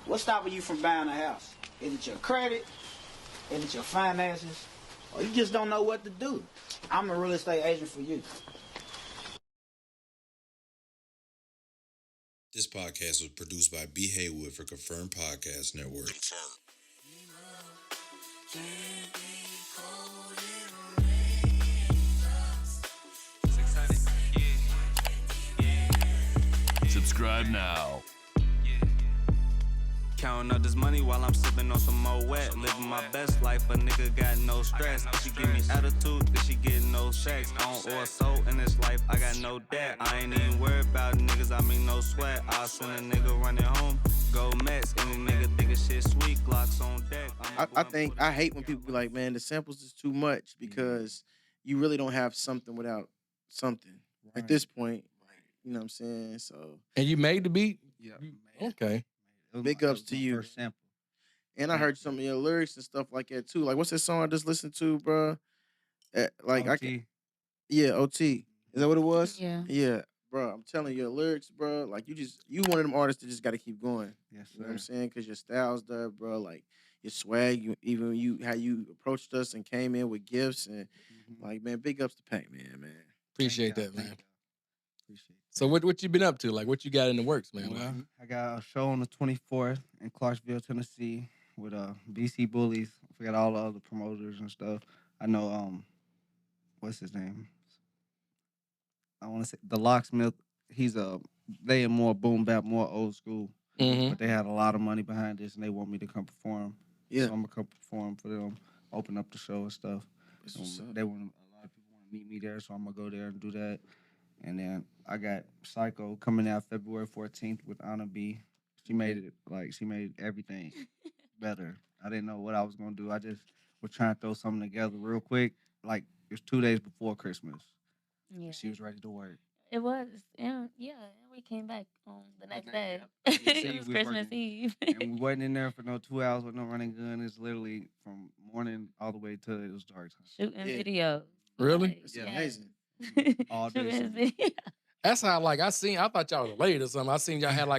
What's stopping you from buying a house? Is it your credit? Is it your finances? Or you just don't know what to do? I'm a real estate agent for you. This podcast was produced by B. Haywood for Confirmed Podcast Network. Subscribe now. Counting up this money while I'm sipping on some more wet. Living my best life, a nigga got no stress. If she give me attitude, then she get no sex. I don't owe a soul in this life, I got no debt. I ain't even worried about niggas, I mean no sweat. I'll send a nigga running home, go Mets. Any nigga thinking shit sweet, Glocks on deck. I hate when people be like, man, the samples is too much because you really don't have something without something. Right. At this point, you know what I'm saying? So. And you made the beat? Yeah. Okay. Big ups to you. And I heard some of your lyrics and stuff like that too. Like, what's that song I just listened to, bro? OT. OT. Is that what it was? Yeah. Yeah, bro. I'm telling you, your lyrics, bro. Like, you one of them artists that just got to keep going. Yes, you know what I'm saying? Because your style's there, bro. Like your swag, how you approached us and came in with gifts and like, man, big ups to PacMan, man. Appreciate that, man. Appreciate it. So what you been up to? Like, what you got in the works, man? Well, I got a show on the 24th in Clarksville, Tennessee with BC Bullies. I forgot all the other promoters and stuff. I know what's his name? I want to say the Locksmith. They are more boom bap, more old school. But they had a lot of money behind this and they want me to come perform. Yeah. So I'm gonna come perform for them, open up the show and stuff. A lot of people want to meet me there, so I'm gonna go there and do that. And then I got Psycho coming out February 14th with Anna B. She made it she made everything better. I didn't know what I was gonna do. I just was trying to throw something together real quick. Like it was 2 days before Christmas. Yeah. She was ready to work. It was. Yeah. We came back on the next day. It was Christmas Eve. And we wasn't in there for no 2 hours with no running gun. It's literally from morning all the way till it was dark time. Shooting videos. Really? Yeah, amazing. All day. Shooting video. That's how I thought y'all was late or something. I seen y'all had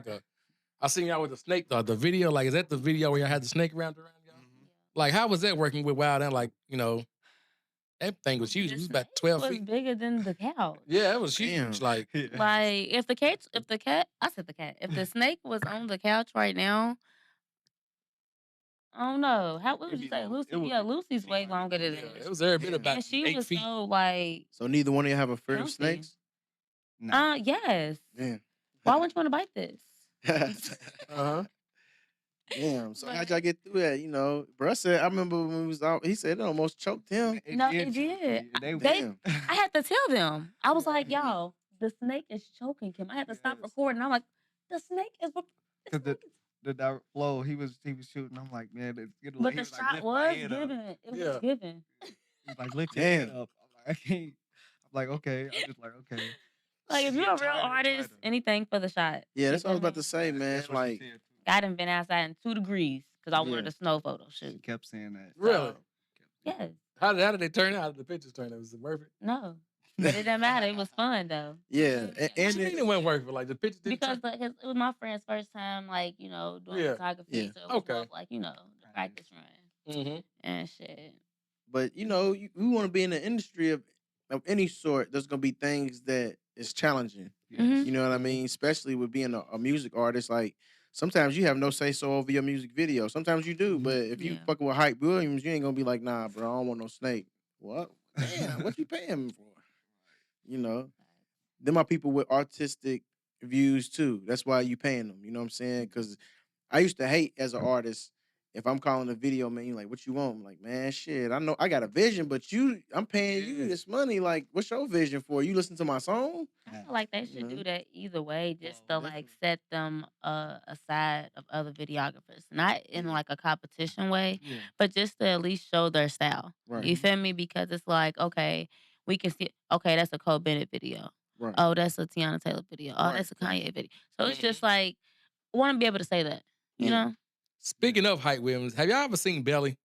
I seen y'all with the snake, the video. Like, is that the video where y'all had the snake around y'all? Like, how was that working with Wild and like, that thing was huge. It was about 12 feet. It was bigger than the couch. Yeah, it was huge. Damn. Like, If the snake was on the couch right now, I don't know. What would you say? Lucy? Lucy's way longer than this. it was every bit about And she 8 was feet. so like. So neither one of you have a fear of Healthy. snakes? No. Yes. Damn. Why wouldn't you want to bite this? Damn. So how'd y'all get through that? Bruh said, I remember when we was out, he said it almost choked him. It did. Damn. I had to tell them. I was like, y'all, the snake is choking him. I had to stop recording. I'm like, the snake is. Because the direct flow, he was shooting. I'm like, man, it's getting But the shot was given. It was given. He's like, lift your head up. I'm like, I can't. I'm like, okay. I'm just like, okay. Like, if you're a real artist, anything for the shot. Yeah, that's what I was about to say, man. Like, I done been outside in 2 degrees because I wanted a snow photo shoot. She kept saying that. Really? Yes. How did they turn out? How did the pictures turn out? Was it worth it? No. But it didn't matter. It was fun, though. yeah. And it wasn't worth it. Like, the pictures didn't Because it was my friend's first time, doing photography. Yeah. So it was more like, the practice run and shit. But, we want to be in the industry of any sort. There's going to be things that is challenging. Mhm. You know what I mean? Especially with being a music artist. Like, sometimes you have no say-so over your music video. Sometimes you do. But if you fucking with Hype Williams, you ain't going to be like, nah, bro, I don't want no snake. What? Damn, what you paying him for? Them are people with artistic views, too. That's why you paying them. You know what I'm saying? Because I used to hate as an artist, if I'm calling a video, man, you like, what you want? I'm like, man, shit, I know I got a vision, but I'm paying you this money. Like, what's your vision for? You listen to my song? I feel like they should do that either way, just to set them aside of other videographers, not in like a competition way, but just to at least show their style. Right. You feel me? Because it's like, okay, we can see, okay, that's a Cole Bennett video. Right. Oh, that's a Tiana Taylor video. Oh, that's a Kanye video. So it's just like, I want to be able to say that, you know? Speaking of Hype Williams, have y'all ever seen Belly?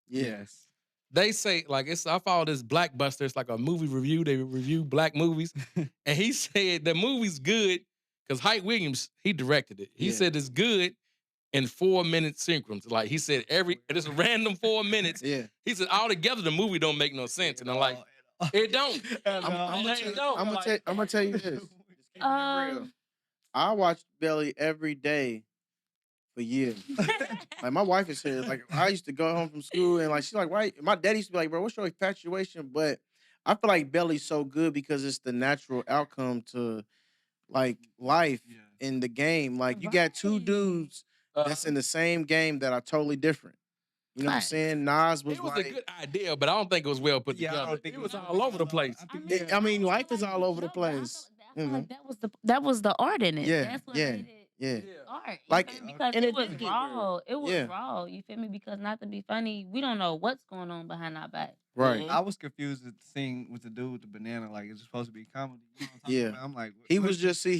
Yes. They say, I follow this Blackbuster. It's like a movie review. They review black movies. And he said the movie's good because Hype Williams, he directed it. He said it's good in 4-minute sequence. Like he said, just random 4 minutes. Yeah. He said all together the movie don't make no sense. And I'm like, it don't. I'm gonna tell you this. Just keep it real. Um, I watched Belly every day for years. Like my wife is here. Like I used to go home from school and like she's like, why? My daddy used to be like, bro, what's your infatuation? But I feel like Belly's so good because it's the natural outcome to like life in the game. Like you got two dudes that's in the same game that are totally different. You know what I'm saying? Nas was It was like, a good idea, but I don't think it was well put together. It was all over the place. I mean, life is all over the place. I feel like that was the art in it. Yeah, That's what yeah, made it yeah. art. Like, Because and it it was did get raw. It was Yeah. raw. You feel me? Because not to be funny, we don't know what's going on behind our back. Right. I was confused at the scene with the dude with the banana. Like, it's supposed to be comedy. You know what I'm Yeah. talking about? I'm like, He was just I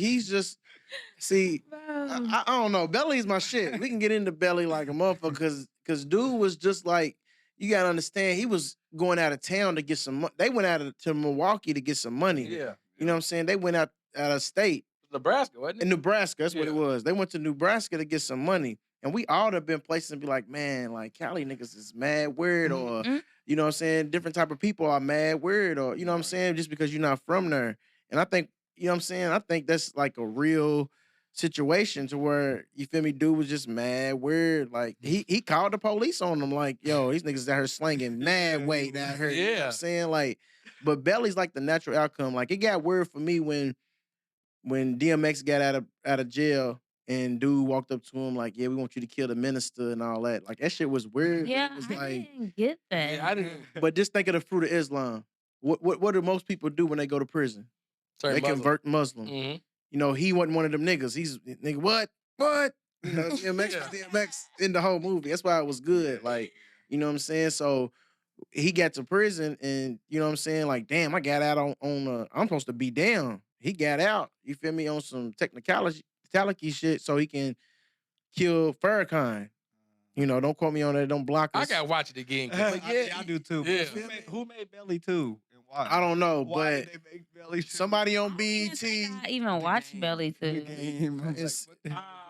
don't know. Belly's my shit. We can get into Belly like a motherfucker because dude was just like, you gotta understand, he was going out of town to get some money. They went to Milwaukee to get some money. Yeah. You know what I'm saying? They went out of state. Nebraska, wasn't it? In Nebraska, that's what it was. They went to Nebraska to get some money. And we all have been places and be like, man, like Cali niggas is mad weird, or you know what I'm saying? Different type of people are mad weird, or you know what I'm saying? Just because you're not from there. And I think, you know what I'm saying? I think that's like a real situation to where, you feel me, dude was just mad weird. Like he called the police on them, like, yo, these niggas out here slanging mad weight out here. You know what I'm saying? Like, but Belly's like the natural outcome. Like it got weird for me when DMX got out of jail and dude walked up to him like, yeah, we want you to kill the minister and all that. Like that shit was weird. Yeah, It was I like, didn't get that. Yeah, I didn't. but just think of the fruit of Islam. What do most people do when they go to prison? Turn They Muslim. convert Muslim. Mm-hmm. You know, he wasn't one of them niggas. He's nigga, what? You know, DMX was DMX in the whole movie. That's why it was good. Like, you know what I'm saying? So he got to prison and you know what I'm saying? Like, damn, I got out on I'm supposed to be down. He got out, you feel me, on some technicality shit so he can kill Farrakhan. You know, don't quote me on that, don't block us. I gotta watch it again. I do too. Yeah. Who made Belly 2 and why? I don't know, Why but did they make Belly 2? somebody on I BET. even watched Belly too.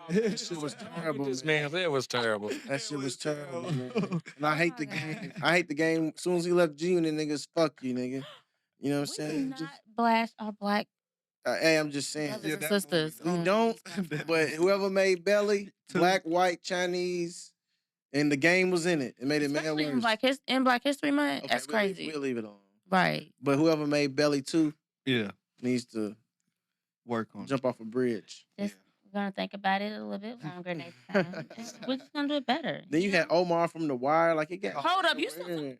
That shit was terrible. This man, that was terrible. That shit was terrible. Man. And I hate the game. I hate the game. As soon as he left G-Unit, niggas, fuck you, nigga. You know what I'm We do saying? not blast our black Hey, I'm just saying. brothers and sisters. We don't, but whoever made Belly, black, white, Chinese, and the game was in it. It made it mad Especially worse. in Black History Month. Okay, That's crazy. We'll leave it on. Right. But whoever made Belly 2 Yeah, needs to work on jump off a bridge. Just we're gonna think about it a little bit longer next time. And we're just gonna do it better. Then you had Omar from The Wire. Like it got. Hold up, you weird.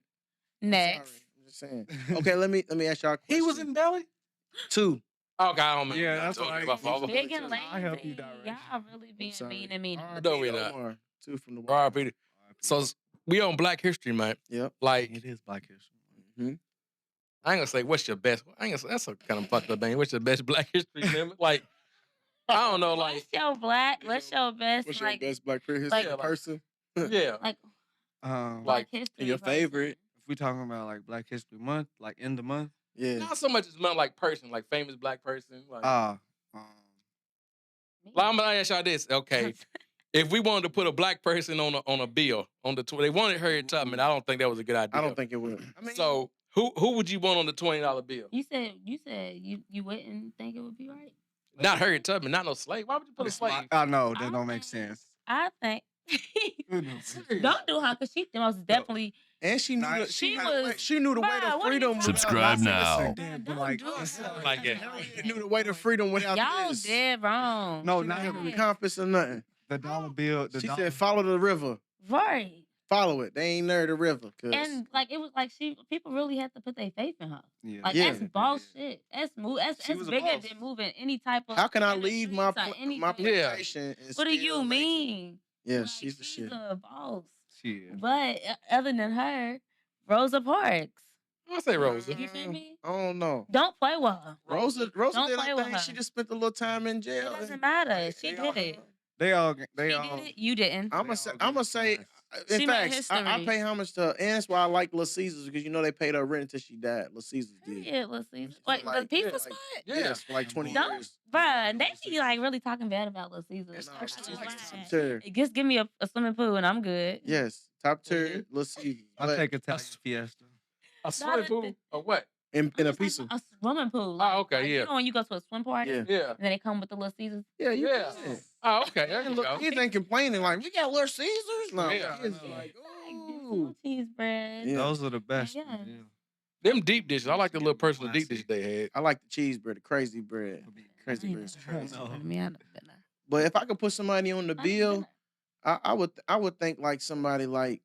Next. Sorry, I'm just saying. Okay, let me ask y'all a question. He was in Belly? 2. Okay, I don't know. Yeah, that's what what about father. Big and lazy. I help you direct. Y'all really being Sorry. mean and mean. No, we're not. Omar, 2 from The Wire. R.I.P. So we on Black History Month. Yep. Like, It is Black History. Mm-hmm. I ain't gonna say what's your best. I ain't gonna say that's a kind of fucked up thing. What's your best Black History memory? Like, I don't know. Like, What's your best What's like your best Black history like- person? yeah, like Like, Black history? Your person? favorite? if we talking about like Black History Month, like in the month, Yeah. not so much as not like person, like famous Black person. Like, Me. I'm gonna ask y'all this. Okay, if we wanted to put a Black person on a bill on the they wanted Harriet Tubman. I don't think that was a good idea. I don't think it would. I mean, So who would you want on the $20 bill? You said you wouldn't think it would be right. Not Harriet Tubman, not no slave. Why would you put a slave? I know that I don't make think- sense. I think don't do her because she most definitely. and she knew Nah, she she knew the way Bruh, to what are you freedom. talking Subscribe now. But Don't like, do it. Like it. She knew the way to freedom without Y'all this. dead wrong. No, She not not having Yes. compass or nothing. the dollar bill. The She dollar, said, "Follow the river. Right. Follow it. They ain't near the river." And like it was like people really had to put their faith in her. yeah, Like Yeah. that's boss shit. That's She was that's a bigger boss. than moving any type of. how can I in the leave my streets or my anything. Yeah. plantation? and What do still you make it? mean? Yeah, Like, she's the shit. a boss. shit. But other than her, Rosa Parks. I say Rosa. You feel me? I don't know. Don't play with her. Rosa Don't did play her with thing. her. She just spent a little time in It jail. doesn't matter. She did it. They all. She did it. You didn't. I'm gonna say. In She made fact, I history. pay homage to, and that's why I like Little Caesars because you know they paid her rent until she died. Little Caesars did. Yeah, let's see. So, Wait, the like, pizza yeah, spot? Yes, for like 20 Don't, years. bruh. They be like really talking bad about Little Caesars. And, I'm not gonna lie. top tier. Just give me a swimming pool and I'm good. Yes, top tier. Little Caesars. I But take Italian Fiesta. A swimming pool or what? in I'm a just pizza. talking about a swimming pool. Oh, okay, You yeah. know when you go to a swim party, Yeah. and Yeah. then they come with the Little Caesars. Yeah, you Yeah. can. Oh, okay. There you And look, go. kids ain't complaining like we got Little Caesars. No, Yeah, kids I know. like, Like ooh. this cheese bread. Yeah. Those are the best. Yeah. Them deep dishes. I like the little personal deep dishes they had. I like the cheese bread, the crazy bread. Crazy I bread ain't is never heard crazy. of it. Me, I done been there. But if I could put somebody on the I ain't bill, been there. I would think like somebody like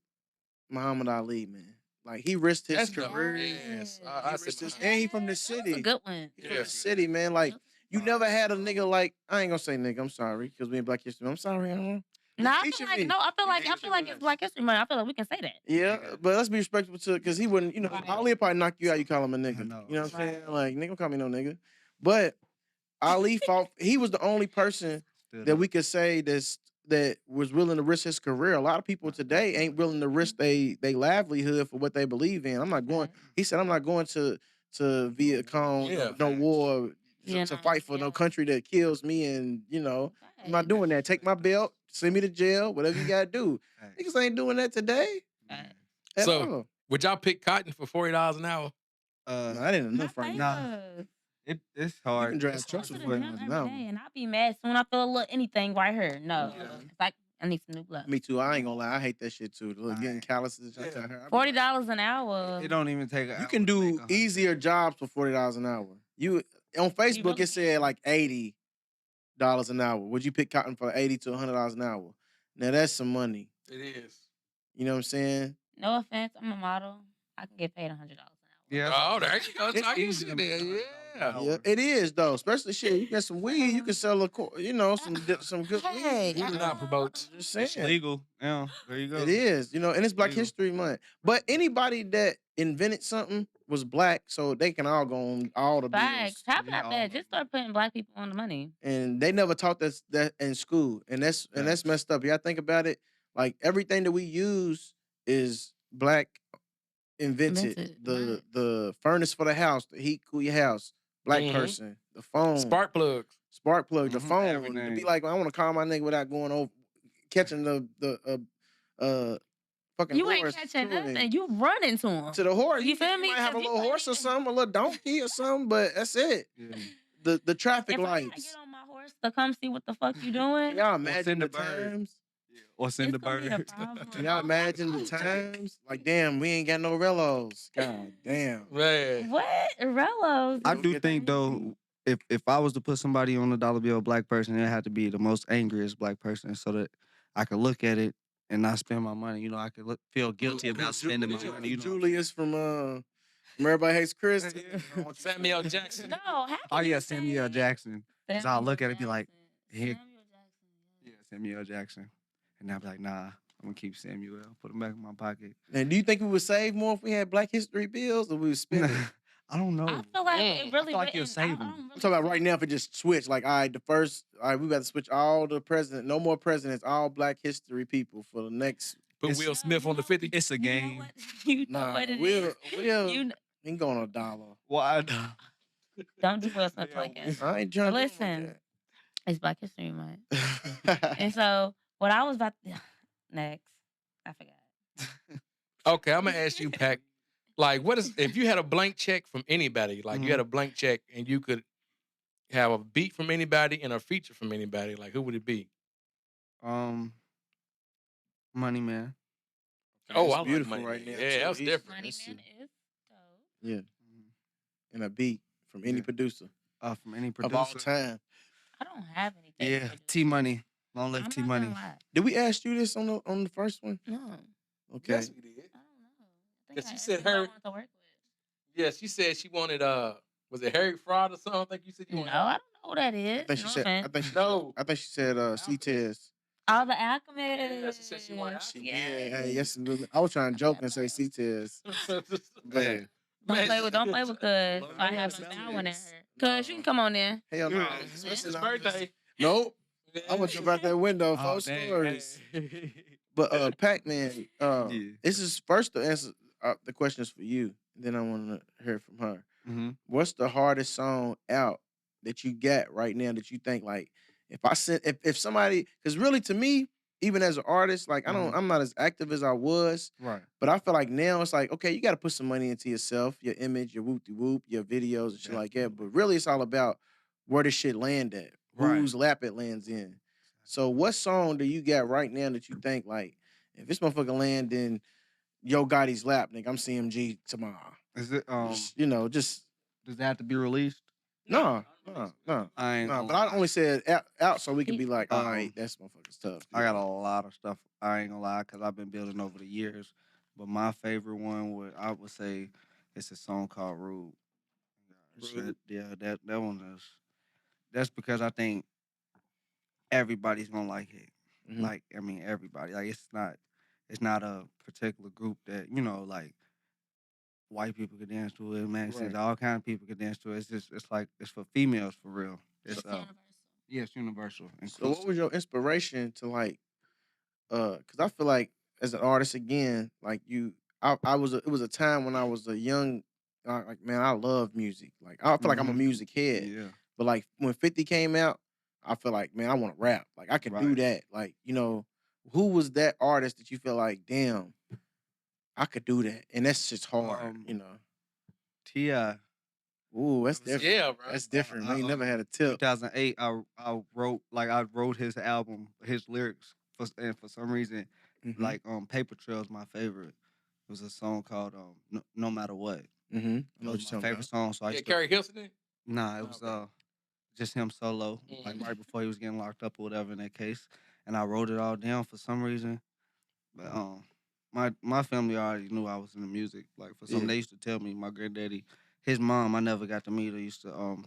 Muhammad Ali, man. Like he risked his That's the career. yes. He I risked said, his, and he from the That was city. a good one. He from the city, man. Like you never had a nigga like I ain't gonna say nigga. I'm sorry because we in Black History. I'm sorry. I don't know. No, I Teaching feel like me. I feel like it's Black History Month. I feel like we can say that. Yeah, but let's be respectful to because he wouldn't. You know, Right. Ali would probably knock you out. You call him a nigga. I know. You know what I'm Right. saying? Like nigga, don't call me no nigga. But Ali fought. He was the only person that we could say that was willing to risk his career. A lot of people today ain't willing to risk they livelihood for what they believe in. I'm not going. He said, I'm not going to Viet Cong, Yeah. no war You to know, fight for no yeah. country that kills me. And you know, I'm not Right. doing that. Take my belt, send me to jail, whatever you gotta do. Right. Niggas ain't doing that today. Right. At So- all. would y'all pick cotton for $40 an hour? No, that ain't enough My right now. favors. You It's hard. can drive It's trucks closer with to $40 them an every hour. day, and I be mad soon. I feel a little anything right here. No, Yeah. it's like I need some new blood. Me too. I ain't gonna lie. I hate that shit too. Look, getting Alright. calluses. I tell her, I be $40 an hour. It don't even take. You can do easier jobs for $40 an hour. You on Facebook really it said like $80 an hour. Would you pick cotton for $80 to $100 an hour? Now that's some money. It is. You know what I'm saying? No offense, I'm a model. I can get paid $100 an hour. Yeah. Oh, there you go. It's I can easy see to that. make Yeah. Yeah, it is though. Especially shit. You get some weed, you can sell you know, some good Hey, weed. We do not promote. I'm just It's saying. legal. Yeah. There you go. It is, you know, and it's Black Legal. History Month. But anybody that invented something was black, so they can all go on all the bills. Facts. How Yeah, about all that? of Just them. start putting black people on the money. And they never taught us that in school, and that's messed up. Y'all think about it, like everything that we use is black invented. Invented, The right. the furnace for the house, the heat cool your house, black Mhm. person, the phone, Spark plugs. spark plug, the Mhm, phone. To everything. be like, I want to call my nigga without going over catching the fucking You ain't horse catching to nothing. You run into them. the horse. You feel me? Might have a 'Cause you little ain't horse or even- something, a little donkey or something, but that's it. Yeah. The traffic If I gotta lights. get on my horse to come see what the fuck you doing, Can y'all send imagine the the bird. times? Or send the it's gonna be a bird. problem. Can y'all imagine the times? Like, damn, we ain't got no relos. God damn. Man. What? Rellos? I Don't do get think though, if I was to put somebody on the dollar bill, black person, it had to be the most angriest black person, so that I could look at it and not spend my money. You know, I could feel guilty about spending my money. You know, Julius from Everybody Hates Chris. Samuel Jackson. No. How can oh yeah, you Samuel say Jackson. 'Cause I'll look at it and be like, Jackson? here- Samuel Jackson. Yeah, Samuel Jackson, and I'll be like, nah, I'm gonna keep Samuel. Put him back in my pocket. And do you think we would save more if we had Black History bills, or we would spend it? I don't know. I feel like Mm. it really. I feel like you'll wouldn't- save I 'em. don't I'm really talking about feel right now if it just switched. Like, all right, we got to switch all the president, no more presidents, all Black History people for the next. Put It's- Will Smith on the 50. It's a You know game. what? You know Nah, what it Will, is. Will, You he ain't going on $1. Why? don't do Will Smith like that. I ain't trying Listen, it's Black History Month, to do that. and so what I was about to, next, I forgot. Okay, I'm gonna ask you, Pac. Like, what is if you had a blank check from anybody? Like, you had a blank check and you could have a beat from anybody and a feature from anybody. Like, who would it be? Money Man. Oh, It's I like beautiful Money right Man. now. Yeah, too. that was He's- different. Money that's Man it. is dope. Yeah, and a beat from any Yeah. producer From any of all producer. time. I don't have anything. Yeah, to do. T Money. Long I'm live not T gonna Money. lie. Did we ask you this on the first one? No, Okay. Yes, we did. I don't know. I think 'Cause I she asked said you who I her- wanted to work with. Yeah, she said she wanted was it Harry Fraud or something? I think you said you No, wanted. I don't know who that is. I think she No said. offense. No. I think she said. C-Tez. All the Alchemist. Yeah, she said she wanted Yeah. Hey, yes. I was trying to joke and say C-Tez. Man. Don't play with Cuz. Lord, So I have yes, some yes. down one in her. Cuz, you can come on in. Hell no. It's his birthday. Nope. I'm gonna jump out that window. Oh, 4 dang, stories. hey. But Pac-Man, Yeah. this is first to answer the question is for you. Then I want to hear from her. Mm-hmm. What's the hardest song out that you got right now that you think like if I sent if somebody because really to me even as an artist like I'm not as active as I was Right. but I feel like now it's like okay you got to put some money into yourself your image your whoop de whoop your videos and shit like that but really it's all about where the shit land at Right. whose lap it lands in. So what song do you got right now that you think like if this motherfucker land in Yo Gotti's lap nigga I'm CMG tomorrow. Is it Just does it have to be released? no. I ain't gonna But I lie. only said out so we can be like, all right, that's motherfucker's tough. I got a lot of stuff. I ain't gonna lie, cause I've been building over the years. But my favorite one I would say it's a song called Rude. Rude? Yeah, that one is. That's because I think everybody's gonna like it. Mhm. Like I mean everybody. Like it's not a particular group that like white people could dance to it, Mexicans, Right. all kind of people could dance to it. It's like it's for females for real. It's universal. yeah, it's universal. So what was your inspiration to like because I feel like as an artist again, like it was a time when I was a young like man, I love music. Like I feel like I'm a music head. Yeah. But like when 50 came out, I feel like, man, I want to rap. Like I can do Right. that. Like, who was that artist that you feel like, damn, I could do that? And that's just hard, T.I. Ooh, that's different. Yeah, bro. That's different. Man, you never had a tip. 2008, I wrote his album, his lyrics, and for some reason, Mhm. like Paper Trail's my favorite. It was a song called No Matter What. Mhm. I know It what was you're my talking favorite about. song. So I Yeah, used to, Carrie Hilson. It? nah, it was Okay. just him solo, like right before he was getting locked up or whatever in that case. And I wrote it all down for some reason. But my family already knew I was in the music. Like for some, Yeah. they used to tell me my granddaddy, his mom, I never got to meet her. Used to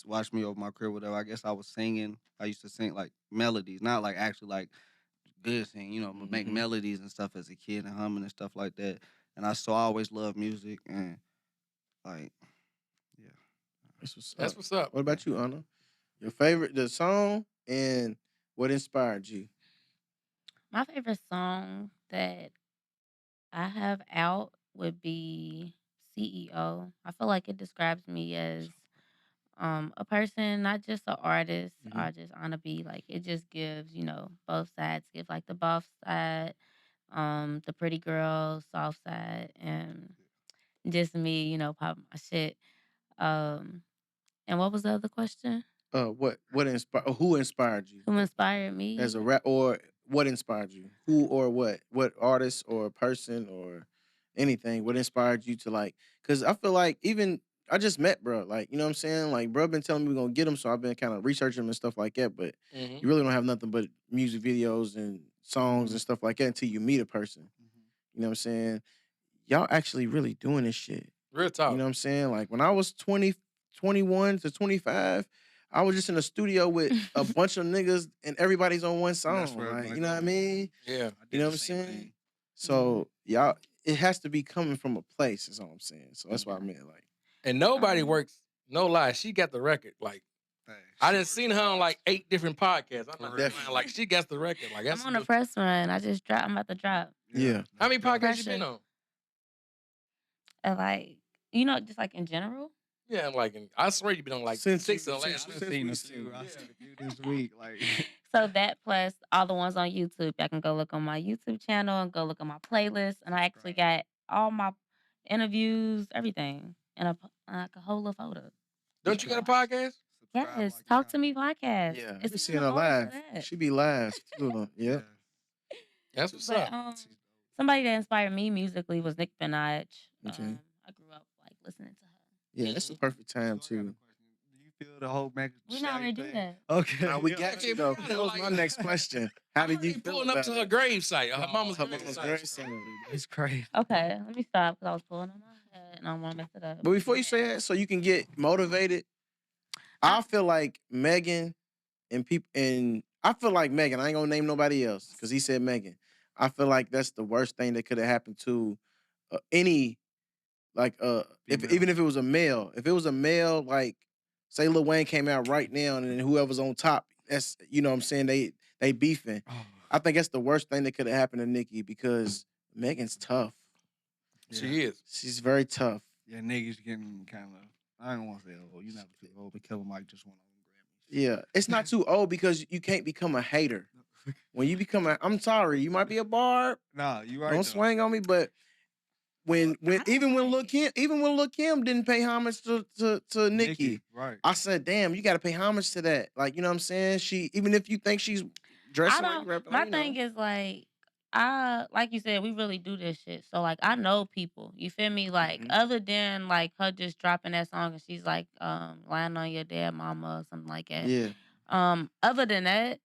watch me over my crib, whatever. I guess I was singing. I used to sing like melodies, not like actually like good singing, but make Mhm. melodies and stuff as a kid and humming and stuff like that. And I always loved music and like yeah. That's what's That's up. what's up. What about you, Anna? Your favorite, the song, and what inspired you? My favorite song that I have out would be CEO. I feel like it describes me as a person, not just an artist or just Anna B. Like it just gives, both sides. Give like the boss side, the pretty girl, soft side, and just me, popping my shit. Um, and what was the other question? What inspired? Who inspired you Who inspired as me? a rap, or what inspired you? Who or what? What artist or person or anything? What inspired you to like? Because I feel like even I just met bro. Like you know what I'm saying? Like bro been telling me we're gonna get him, so I've been kind of researching him and stuff like that. But Mhm. you really don't have nothing but music videos and songs and stuff like that until you meet a person. You know what I'm saying? Y'all actually really doing this shit. Real talk. You know what I'm saying? Like when I was 20, 21 to 25, I was just in a studio with a bunch of niggas and everybody's on one song. That's where Like, it's you know what I mean? Yeah. You know what I'm saying? So y'all, it has to be coming from a place, is all I'm saying. So that's what I meant. Like, And nobody works. No lie, she got the record. Like I done seen her on like 8 different podcasts. I'm not lying. Definitely. Like she got the record. Like that's I'm on a press run. I'm about to drop. yeah. How many podcasts you been Pressure. on? And like, just like in general. Yeah, like I swear you been on like Since 6 you- of the last. since- I've seen we this seen too. I it. seen a few this week. Like So that plus all the ones on YouTube. Y'all can go look on my YouTube channel and go look on my playlist. And I actually got all my interviews, everything, in like a whole little folder. Don't you got a podcast? Yes, Talk to Me podcast. Yeah. It's We in seeing the her folder for live. that. She be live too. Yeah. That's what's But up. somebody that inspired me musically was Nick Minaj. Okay. I grew up like listening to her. Yeah, that's the perfect time too. do you feel the whole Meg? We not already do that. Okay. Now we got you though. That was my next question. How did you feel pulling up about to her it? grave site? Her mama's Her grave mama's site. grandson. It's crazy. Okay, let me stop because I was pulling on my head and I don't want to mess it up. But before you say that, so you can get motivated, I feel like Megan and people, and I feel like Megan. I ain't gonna name nobody else because he said Megan. I feel like that's the worst thing that could have happened to any, like, if Female. even if it was a male. If it was a male, like, say Lil Wayne came out right now, and then whoever's on top, that's you know what I'm saying, they beefing. I think that's the worst thing that could have happened to Nicki because Megan's tough. She is. She's very tough. Yeah, niggas getting kind of. I don't want to say old. You're not too old, but Killer Mike just won on Grammys. Yeah, it's not too old because you can't become a hater. When you become I'm sorry, you might be a barb. Nah, you right. Don't swing on me, but when even when Lil Kim didn't pay homage to Nicki, right? I said, damn, you got to pay homage to that. Like you know what I'm saying? She even if you think she's dressing like rapping, my thing is like like you said, we really do this shit. So like I know people. You feel me? Like other than like her just dropping that song and she's like lying on your dead mama or something like that. Yeah. Other than that,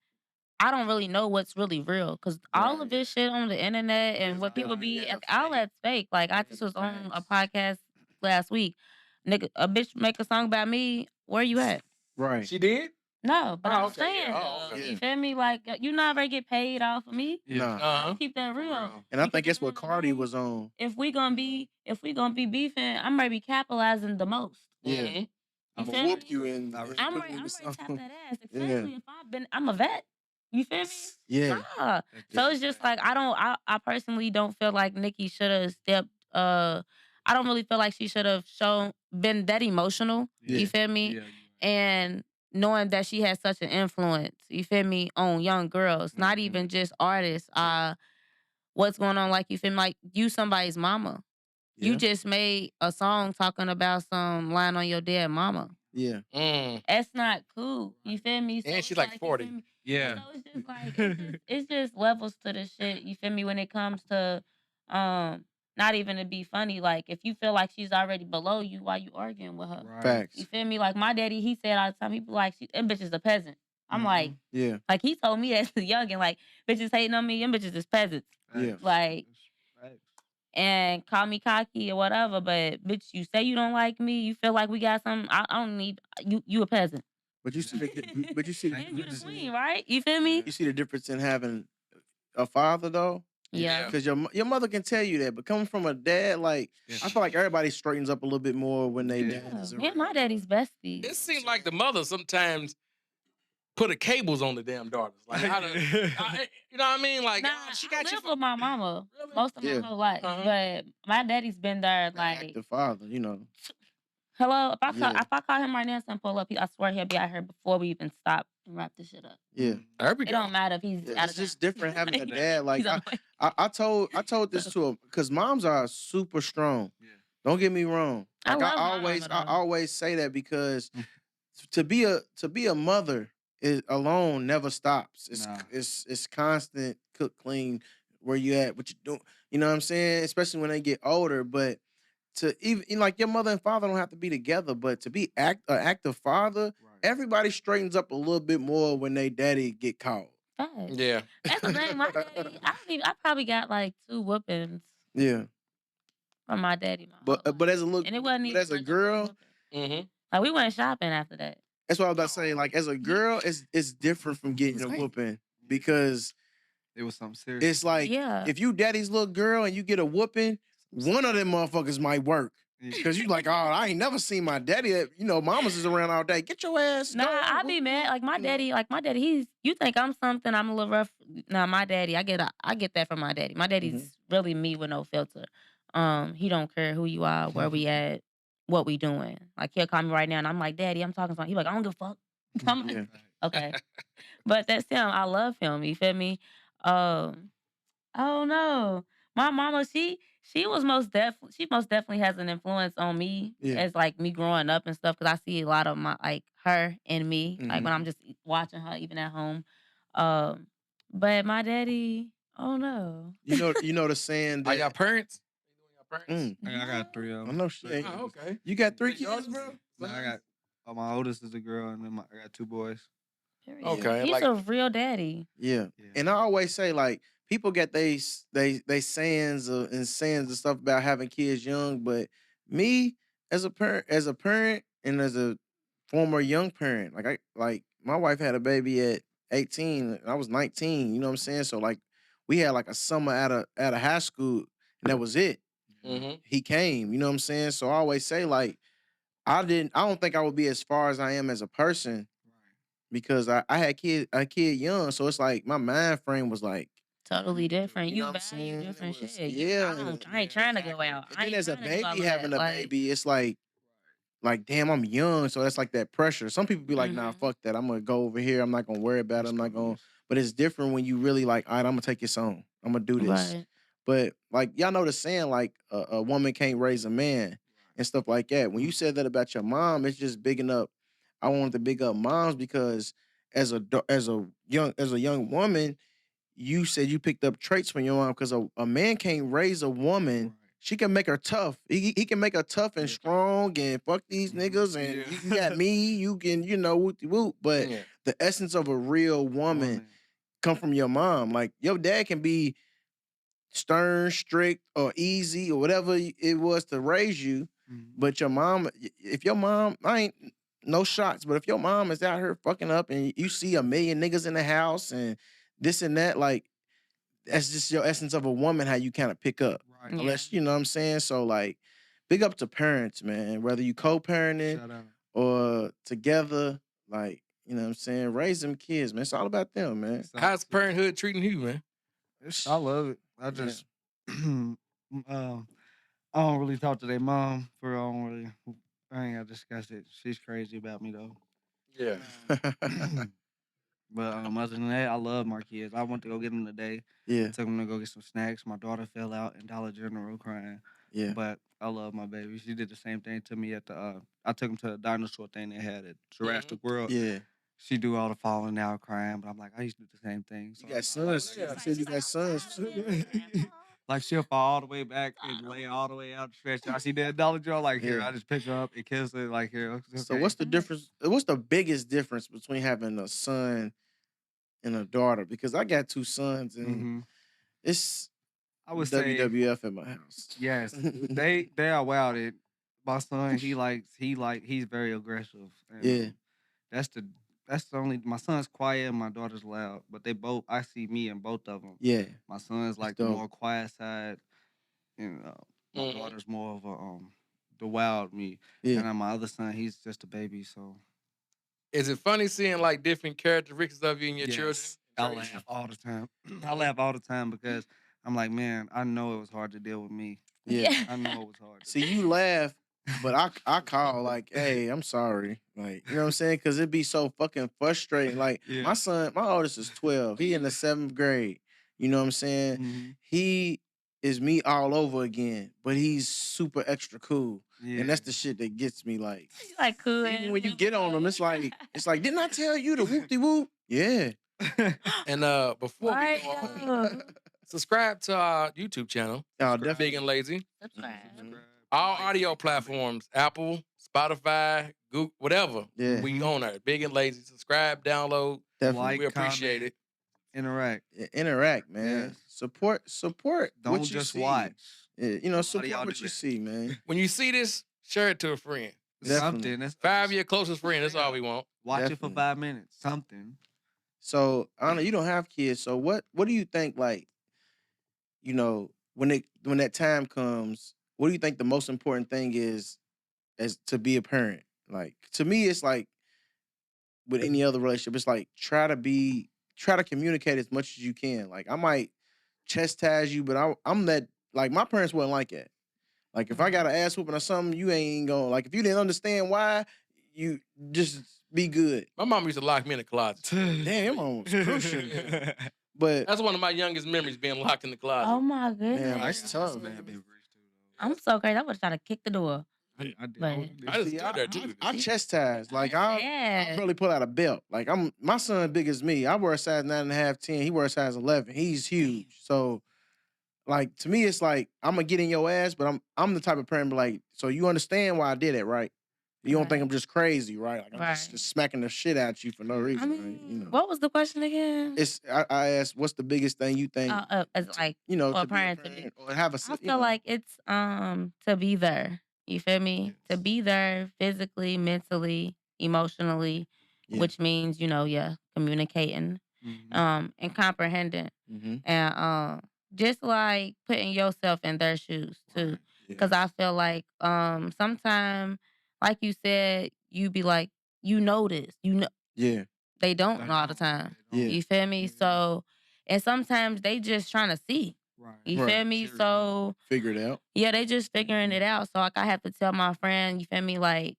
I don't really know what's really real because all of this shit on the internet and what people be all that's fake. Like I just was on a podcast last week. Nigga, a bitch make a song about me. Where you at? Right. She did? No, but I'm okay, saying, yeah. though, you feel me? Like you never get paid off of me. Nah. Keep that real. And I Because think that's at the what end of the Cardi day, was on. if we gonna be beefing, I'm ready to be capitalizing the most. Yeah. You I'm feel gonna whoop me? you and I'm put ready, you I'm in ready the to song. tap that ass, especially if I'm a vet. You feel me? Yeah. Nah. So it's just like I personally don't feel like Nicki should have stepped. I don't really feel like she should have been that emotional. Yeah. You feel me? Yeah. And knowing that she has such an influence, you feel me, on young girls, not even just artists. What's going on? Like you feel me? Like you somebody's mama. You Yeah. just made a song talking about some lying on your dead mama. Yeah. That's not cool. You feel me? So And it's she's like you 40. feel me? Yeah. So it's just like it's just levels to the shit. You feel me? When it comes to not even to be funny, like if you feel like she's already below you, why you arguing with her? Right. Facts. You feel me? Like my daddy, he said all the time, he be like, that bitch is a peasant. I'm like, Yeah. like he told me as a youngin', like bitches hating on me, them bitches is peasants. Yeah. Like and call me cocky or whatever, but bitch, you say you don't like me, you feel like we got something. I don't need you. You a peasant. But you see the And you the queen, right? You feel me? you see the difference in having a father though. Yeah. Because your mother can tell you that, but coming from a dad, like I feel like everybody straightens up a little bit more when they dad is Me and around. my daddy's bestie. It seems like the mother sometimes put the cables on the damn daughters. Like, you know what I mean? Like, Nah, she I got you live with my mama Really? most of my whole life, but my daddy's been there. Like, The father, you know. hello, if Yeah. I call him right now and pull up, I swear he'll be out here before we even stop and wrap this shit up. Yeah. There we It go. don't matter if he's out It's of just town. different having a dad. Like He's on the way. I told this to him because moms are super strong. Yeah. Don't get me wrong. I Like love my I mama, though. always say that because to be a mother alone never stops. Nah. It's constant, cook, clean, where you at, what you doing. You know what I'm saying? Especially when they get older. But to even like your mother and father don't have to be together, but to be an active father, everybody straightens up a little bit more when they daddy get caught. Facts. Yeah. That's the thing. My daddy, I probably got like 2 whoopings Yeah. from my daddy. My whole But life. as a look, And it wasn't but even as a like a girl, whooping. Mm-hmm. Like we went shopping after that. that's what I was about to say. Like as a girl, it's different from getting a whooping because It was something serious. it's like Yeah. if you daddy's little girl and you get a whooping, one of them motherfuckers might work. Because you like, oh, I ain't never seen my daddy. You know, mamas is around all day. Get your ass. Nah, go. I be mad. Like my daddy, he's you think I'm something, I'm a little rough. Nah, my daddy, I get that from my daddy. My daddy's really me with no filter. He don't care who you are, where we at, what we doing. Like he'll call me right now and I'm like, Daddy, I'm talking to him. He like, I don't give a fuck. I'm like, okay. But that's him. I love him. You feel me? I don't know. My mama, she most definitely has an influence on me as like me growing up and stuff because I see a lot of my like her and me like when I'm just watching her even at home. But my daddy, oh no. You know the saying Are that y'all parents? Mm. I got 3 of I them. know shit. Oh, okay. You got 3 Is it yours? kids, bro? Nah, I got my oldest is a girl, and then I got 2 boys. Period. Okay, He's like- a real daddy. Yeah. And I always say like people get they sayings and sayings and stuff about having kids young, but me as a parent and as a former young parent, like my wife had a baby at 18 and I was 19, you know what I'm saying? So like we had like a summer out of high school and that was it. Mm-hmm. He came, you know what I'm saying? So I always say like I don't think I would be as far as I am as a person because I had a kid young, so it's like my mind frame was like, Totally different. you You know what I'm value saying? It different was shit. yeah. I ain't trying to go out. And I then ain't as a trying to do all baby of having that. a Like, baby, it's like damn, I'm young, so that's like that pressure. Some people be like, nah, mhm. fuck that. I'm gonna go over here. I'm not gonna worry about it. I'm not gonna. But it's different when you really like, all right, I'm gonna take this on. I'm gonna do this. Right. But like y'all know the saying, like a woman can't raise a man and stuff like that. When you said that about your mom, it's just bigging up. I wanted to big up moms because as a young woman, you said you picked up traits from your mom because a man can't raise a woman. She can make her tough. He can make her tough and strong and fuck these niggas and you got me. You can whoop de whoop. But Yeah. the essence of a real woman come from your mom. Like your dad can be stern, strict, or easy or whatever it was to raise you. But your mom, if your mom, I ain't no shots, but if your mom is out here fucking up and you see a million niggas in the house and this and that, like that's just your essence of a woman, how you kind of pick up. Right. Yeah. Unless you know what I'm saying. So like, big up to parents, man. Whether you co-parenting Shout out. or together, like you know what I'm saying. Raise them kids, man. It's all about them, man. How's parenthood treating you, man? I love it. I just I don't really talk to their mom for real. I ain't gotta discuss it. She's crazy about me though. Yeah. But other than that, I love my kids. I went to go get them today. Yeah, Took them to go get some snacks. My daughter fell out in Dollar General crying. yeah. But I love my baby. She did the same thing to me at the. I took them to a dinosaur thing they had at Jurassic World. Yeah. She do all the falling out, crying, but I'm like, I used to do the same thing. So You got sons. Yeah. You said you got sons too. like she'll fall all the way back and lay all the way out the stretch. I see that Dollar General, like here, Yeah. I just pick her up and kiss her, like here. It's So okay. what's the difference? What's the biggest difference between having a son and a daughter? Because I got two sons and Mhm. it's I would say WWF at my house. yes. They are wild. My son, he's very aggressive. And, Yeah. that's the only my son's quiet and my daughter's loud. But they both I see me in both of them. Yeah. My son's like the dope. more quiet side, and my Mhm. daughter's more of a the wild me. Yeah. And my other son, he's just a baby. So Is it funny seeing like different characteristics of you and your children? I laugh all the time. I laugh all the time because I'm like, man, I know it was hard to deal with me. Yeah. I know it was hard. See, you laugh, but I call like, hey, I'm sorry. Like, you know what I'm saying? Cause it'd be so fucking frustrating. Like Yeah. my son, my oldest is 12. He in the 7th grade. You know what I'm saying? Mhm. He is me all over again, but he's super extra cool. Yeah. And that's the shit that gets me like Like cool. even when you get on them, it's like didn't I tell you to whoop de whoop? Yeah. And before we go on, subscribe to our YouTube channel, Oh, Big definitely. and Lazy. Subscribe. All audio platforms, Apple, Spotify, Google, whatever. Yeah. We on there. Big and Lazy. Subscribe, download. Definitely. We appreciate comment, it. interact. Interact, man. Yes. Support. Don't what you just see. watch. Yeah, A lot of support y'all what do you that. see, man. When you see this, share it to a friend. Definitely. Something. That's 5 your closest friend. That's all we want. watch it Definitely. for 5 minutes. Something. So Anna, you don't have kids. So what do you think, like, when that time comes, what do you think the most important thing is as to be a parent? Like to me, it's like with any other relationship, it's like try to communicate as much as you can. Like I might chastise you, but I'm that like my parents wasn't like that. Like if I got an ass whooping or something, you ain't gonna like if you didn't understand why, you just be good. My mom used to lock me in the closet. Damn, your mom was crucial. But That's one of my youngest memories, being locked in the closet. Oh my goodness. man, that's tough. I'm so crazy. I would have tried to kick the door. I did. But- I just See, stood there too. I chastise. Like I Yeah. really pull out a belt. Like my son big as me. I wear a size 9.5, 10. He wears a size 11. He's huge. So like to me, it's like I'm gonna get in your ass, but I'm the type of parent be like, so you understand why I did it, right? You don't think Right. I'm just crazy, right? Like I'm Right. just smacking the shit out you for no reason, I right? mean, what was the question again? It's I asked, what's the biggest thing you think? As like You know, for to a be a parent to do. parent or have a. I feel like it's to be there. You feel me? To be there physically, mentally, emotionally, Yeah. which means, communicating, and comprehending. Mm-hmm. And just like putting yourself in their shoes too. Because I feel like sometimes, like you said, you be like, this. Yeah. they don't know all the time. Yeah. You feel me? So, and sometimes they just trying to see. Right. You feel me? So Figure it out. yeah, they just figuring it out. So like I have to tell my friend, you feel me, like,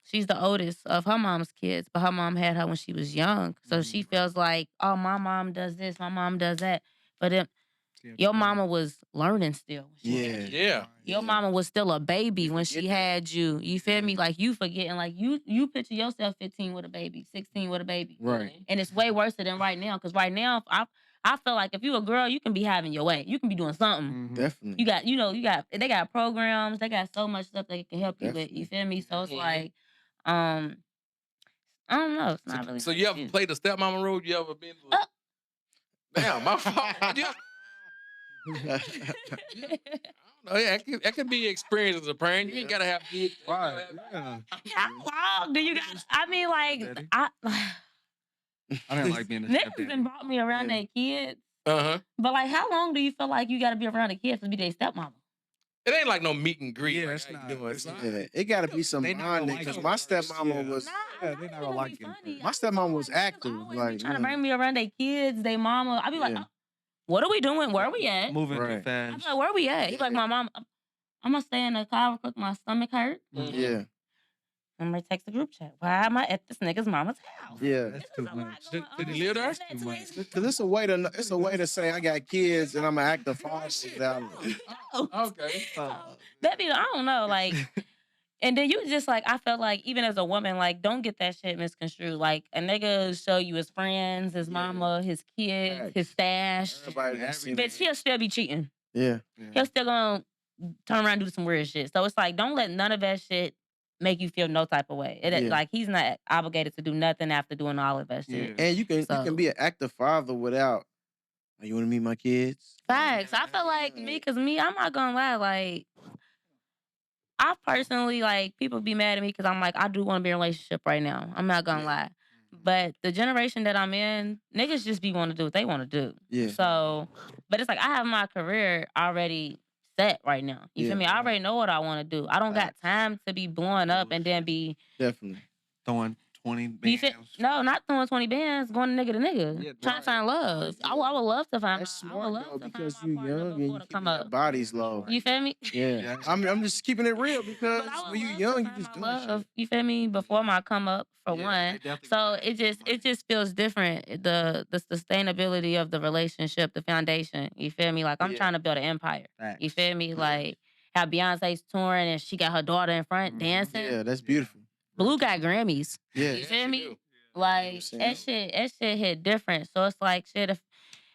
she's the oldest of her mom's kids, but her mom had her when she was young. So she feels like, oh, my mom does this, my mom does that. But then your mama was learning still. when she had you. Yeah. Your mama was still a baby when she had you. You feel me? Like you forgetting, like you picture yourself 15 with a baby, 16 with a baby. Right. And it's way worse than right now. Cause right now, I feel like if you a girl, you can be having your way. You can be doing something. Definitely. You got they got programs, they got so much stuff they can help you with. You feel me? So it's like, I don't know. It's not really. So my you ever shit. played the stepmama role? You ever been? Damn, my fault. Yeah. I don't know. Yeah, that could be experienced as a parent. You ain't gotta have kids. Right. Yeah. How long do you got? I mean, like, I didn't like being a niggas stepdad. been brought me around their kids. Uh-huh. But like, how long do you feel like you got to be around the kids to be their stepmama? It ain't like no meet and greet. Yeah, like it's how you not. doing. It's not. Yeah, it got to be some They not bonding like because it. my stepmama Yeah. was. Yeah, they not gonna like it. My stepmom was active, Always like, trying to yeah. bring me around their kids, their mama. I be like, Yeah. what are we doing? Where are we at? Moving too Right. I be fast. like, where are we at? He like, my mom. I'm gonna stay in the car because my stomach hurt. Yeah. I'm gonna text the group chat. Why am I at this nigga's mama's house? Yeah. That's This too is a lot much. going Did on. he live there? Isn't that Too too much. easy? Cause it's a way to say I got kids and I'm an active father without it. Okay. That be, I don't know, like, and then you just like, I felt like even as a woman, like, don't get that shit misconstrued. Like, a nigga show you his friends, his mama, his kids, his stash, Everybody that's seen bitch, he'll still be cheating. Yeah. He'll still gonna turn around and do some weird shit. So it's like, don't let none of that shit make you feel no type of way. It, Yeah. like, he's not obligated to do nothing after doing all of that shit. And you can So- be an active father without. "Oh, you want to meet my kids? Facts. I feel like me, I'm not gonna lie, like, I personally, like, people be mad at me because I'm like, I do want to be in a relationship right now. I'm not gonna lie. But the generation that I'm in, niggas just be want to do what they want to do. Yeah. So, but it's like, I have my career already set right now. You Yeah. feel me? I already know what I want to do. I don't got time to be blowing up and then be Definitely. Throwing 20 You fit, bands. no, not throwing 20 bands, going nigga to nigga. Yeah, trying to find love. I would love to find That's I would smart love though to find because my you partner young and before you to keep come your up. body's low. You feel me? Yeah. I'm just keeping it real because But I would when you love young, to you find just my doing love, shit. you feel me, before my come up for one. So it just feels different. The sustainability of the relationship, the foundation. You feel me? Like I'm Yeah. trying to build an empire. Facts. You feel me? Like how Beyonce's touring and she got her daughter in front dancing. Yeah, that's beautiful. Blue got Grammys. Yeah. You feel she me? do. Like that shit hit different. So it's like shit.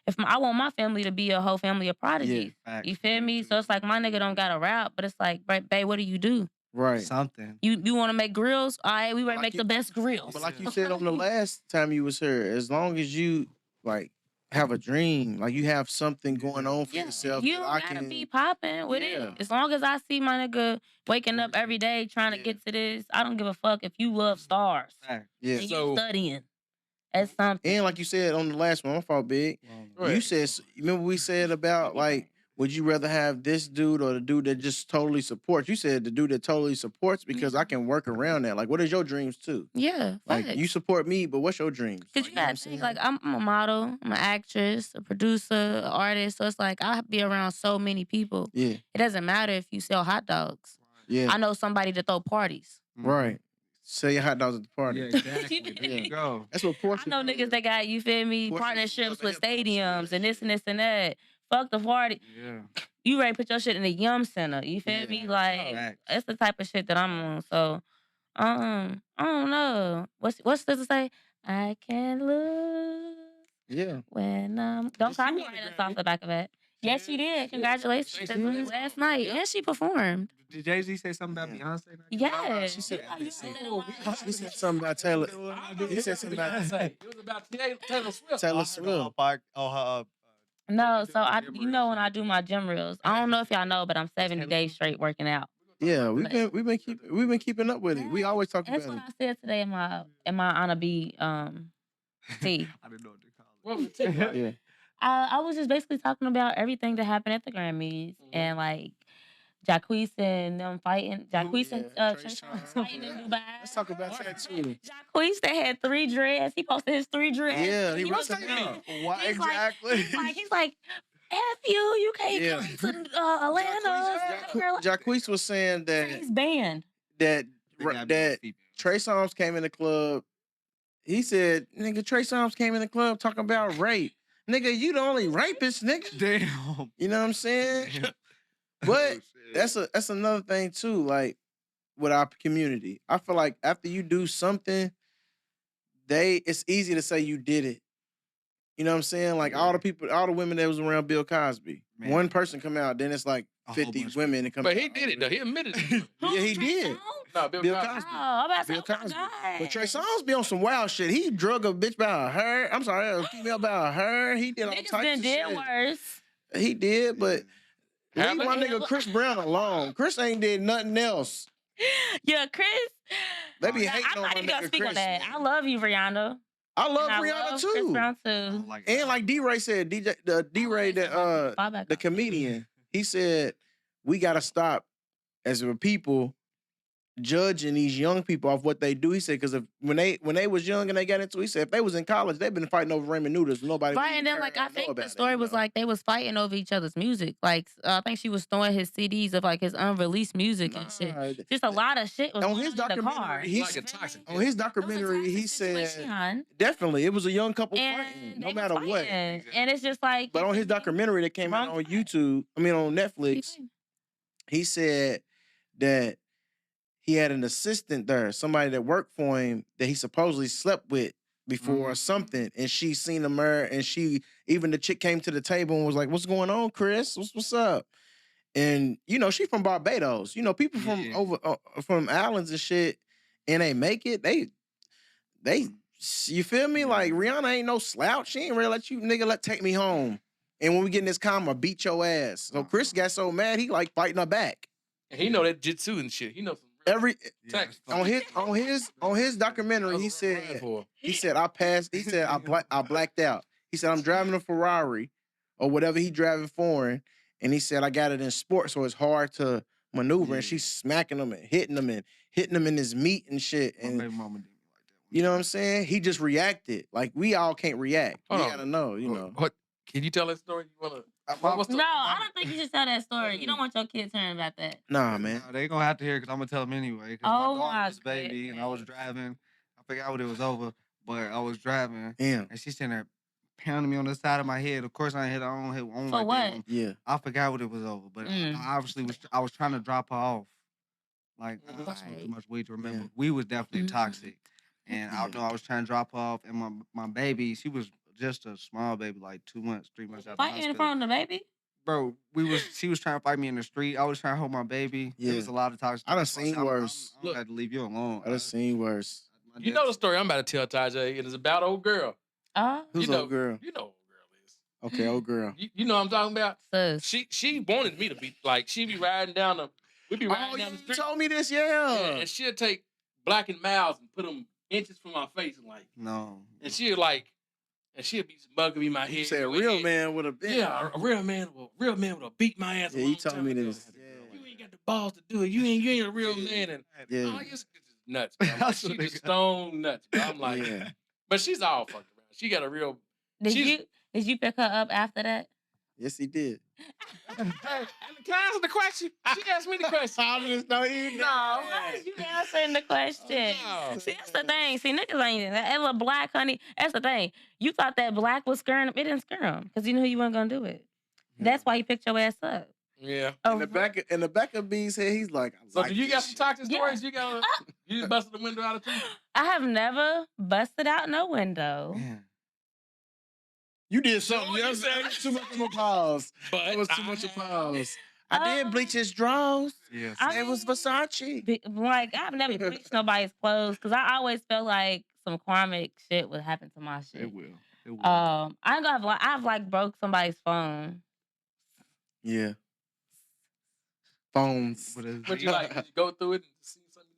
If I want my family to be a whole family of prodigies, Facts. you feel me? So it's like my nigga don't got a rap, but it's like, babe, what do you do? Right. Something. You want to make grills? All right, we ready to Like make you- the best grills. But like you said on the last time you was here, as long as you like have a dream, like you have something going on for yourself, You that don't I gotta can. be popping with Yeah. it. As long as I see my nigga waking up every day trying to get to this, I don't give a fuck if you love stars Facts. Yeah. and So- you studying. That's something. And like you said on the last one, my fault, big. You Right. said, remember we said about like, would you rather have this dude or the dude that just totally supports? You said the dude that totally supports because I can work around that. Like, what is your dreams too? Yeah, Like, facts. you support me, but what's your dreams? Cause Like, you know what gotta think, saying? like I'm a model, I'm an actress, a producer, an artist. So it's like I be around so many people. Yeah, It doesn't matter if you sell hot dogs. yeah, I know somebody to throw parties. right. Sell your hot dogs at the party. Yeah, exactly. There Yeah. you go. That's what Porsche. I know niggas that got, you feel me, Portia partnerships Love with Hip Hop. stadiums and this and that. Fuck the party. Yeah. You ready to put your shit in the Yum Center. You feel Yeah. me? Like Facts. that's the type of shit that I'm on. So I don't know. What's this to say? I can lose Yeah. when don't Did she copyright win a us off Grammy? the back of it. Yes, she did. Congratulations. She That's did? last night. And she performed. Did Jay-Z say something about Yeah. Beyonce? Yeah. She said, Yeah, you said it a lot. he said something about Taylor. He said something about It was about Taylor Swift. Taylor Swift. No, so you know when I do my gym reels, I don't know if y'all know, but I'm 70 days straight working out. Yeah, we've been keeping up with it. We always talk That's about what it. I said today in my Anna B tea. I didn't know what to call What was the TikTok? Yeah. I was just basically talking about everything that happened at the Grammys and like Jacquees and them fighting. Jacquees and Yeah, Trey Trey Songz Songz. fighting in Dubai. Let's talk about that too. Jacquees that had 3 dreads. He posted his 3 dreads. Yeah, he was roasted saying, them out. Why he's exactly? he's like, F you can't Yeah. come to Atlanta. Jacquees was saying that He's banned. that Trey Songz came in the club. He said, "Nigga, Trey Songz came in the club talking about rape. Nigga, you the only rapist, nigga. Damn. You know what I'm saying? But that's another thing too. Like with our community, I feel like after you do something, it's easy to say you did it. You know what I'm saying? Like all the women that was around Bill Cosby. Man. One person come out, then it's like A whole 50 bunch of women that come But out. he did it though. He admitted it. Yeah, he Trey did. Songz? No, Bill Bill Cosby. Cosby. Oh, I'm about to say, Bill oh my Cosby. God. But Trey Songz be on some wild shit. He drug a bitch about her. I'm sorry, a female about her. He did all Niggas types been of did shit. worse. He did, but leave Haven't? my nigga Chris Brown alone. Chris ain't did nothing else. Yeah, Chris. They be Now, hating I'm on not my even gonna nigga speak Chris. on that. Man. I love you, Rihanna. I love And I Rihanna love too. Chris Brown too. And like D-Ray said, D-Ray that the comedian, he said, we gotta stop as a people judging these young people off what they do. He said, because when they was young and they got into it, he said if they was in college, they've been fighting over ramen noodles. Nobody Right, and then like I think the story was like they was fighting over each other's music. Like I think she was throwing his CDs of like his unreleased music and shit. Just a lot of shit was on going his on in the car. documentary. He's Like a toxic. on his documentary. He said definitely it was a young couple fighting, no matter what. And it's just like. But on his documentary that came out on YouTube, on Netflix, he said that he had an assistant there, somebody that worked for him that he supposedly slept with before or something, and she seen him there, and even the chick came to the table and was like, "What's going on, Chris? What's up?" And she from Barbados. People from from islands and shit, and they make it. They, you feel me? Like Rihanna ain't no slouch. She ain't really let you nigga take me home. And when we get in this car, I beat your ass. So Chris got so mad he like fighting her back. And he know that jitsu and shit. He know some on his documentary, he said I blacked out. He said I'm driving a Ferrari or whatever he driving foreign, and he said I got it in sport, so it's hard to maneuver. And she's smacking him and hitting him in his meat and shit. And My baby mama did me like that. you know what I'm saying? He just reacted. Like we all can't react. We gotta know. What? Can you tell that story? You wanna? No, I don't think you should tell that story. You don't want your kids hearing about that. Nah, man. No, they gonna have to hear because I'm gonna tell them anyway. Oh, my daughter my was a baby and I was goodness. driving. I forgot what it was over, but I was driving. Damn. And she's sitting there pounding me on the side of my head. Of course, I ain't hit her own head. For like what? that. Yeah. I forgot what it was over, but I obviously I was trying to drop her off. Like I smoked too Right. much weed to remember. Yeah. We was definitely toxic, and I know I was trying to drop her off. And my baby, she was just a small baby, like 2 months, 3 months after Fighting in front of the baby? Bro, she was trying to fight me in the street. I was trying to hold my baby. Yeah. It was a lot of toxic. I done seen worse. I had to leave you alone. I done seen worse. You know the story I'm about to tell, Tajay. It is about old girl. Who's you know, old girl? You know old girl is. Okay, old girl. You know what I'm talking about? Sus. She wanted me to be like she be riding down the. We be riding down the street. You told me this, yeah. And she'll take Black and Miles and put them inches from my face and like. No. And she'll be mugging me in my head. You say a real man would have been. Yeah, a real man would have beat my ass. Yeah, you told me this. You ain't got the balls to do it. You ain't a real man. And Yeah. oh, it's nuts. Bro. She's just stone nuts. Bro. I'm like, Yeah. but she's all fucked around. She got a real. Did you pick her up after that? Yes, he did. Can I answer the question? She asked me the question. I just know you. No, why is you answering the question? No. See, that's the thing. See, niggas ain't that little black, honey. That's the thing. You thought that black was scaring him. It didn't scare him because you knew you weren't gonna do it. That's why you picked your ass up. Yeah. In the back of B's head, he's like, So like do you got some toxic Yeah. stories? You just busted the window out of two? I have never busted out no window. Man. You did something. Oh, You know you what I'm saying? said- Too much of a pause. But It was too much of a pause. I did bleach his drawers. Yes. I It was Versace. Like I've never bleached nobody's clothes because I always felt like some karmic shit would happen to my shit. It will. It will. I've like broke somebody's phone. Yeah. Phones. But it's- But you like, did you go through it and see something?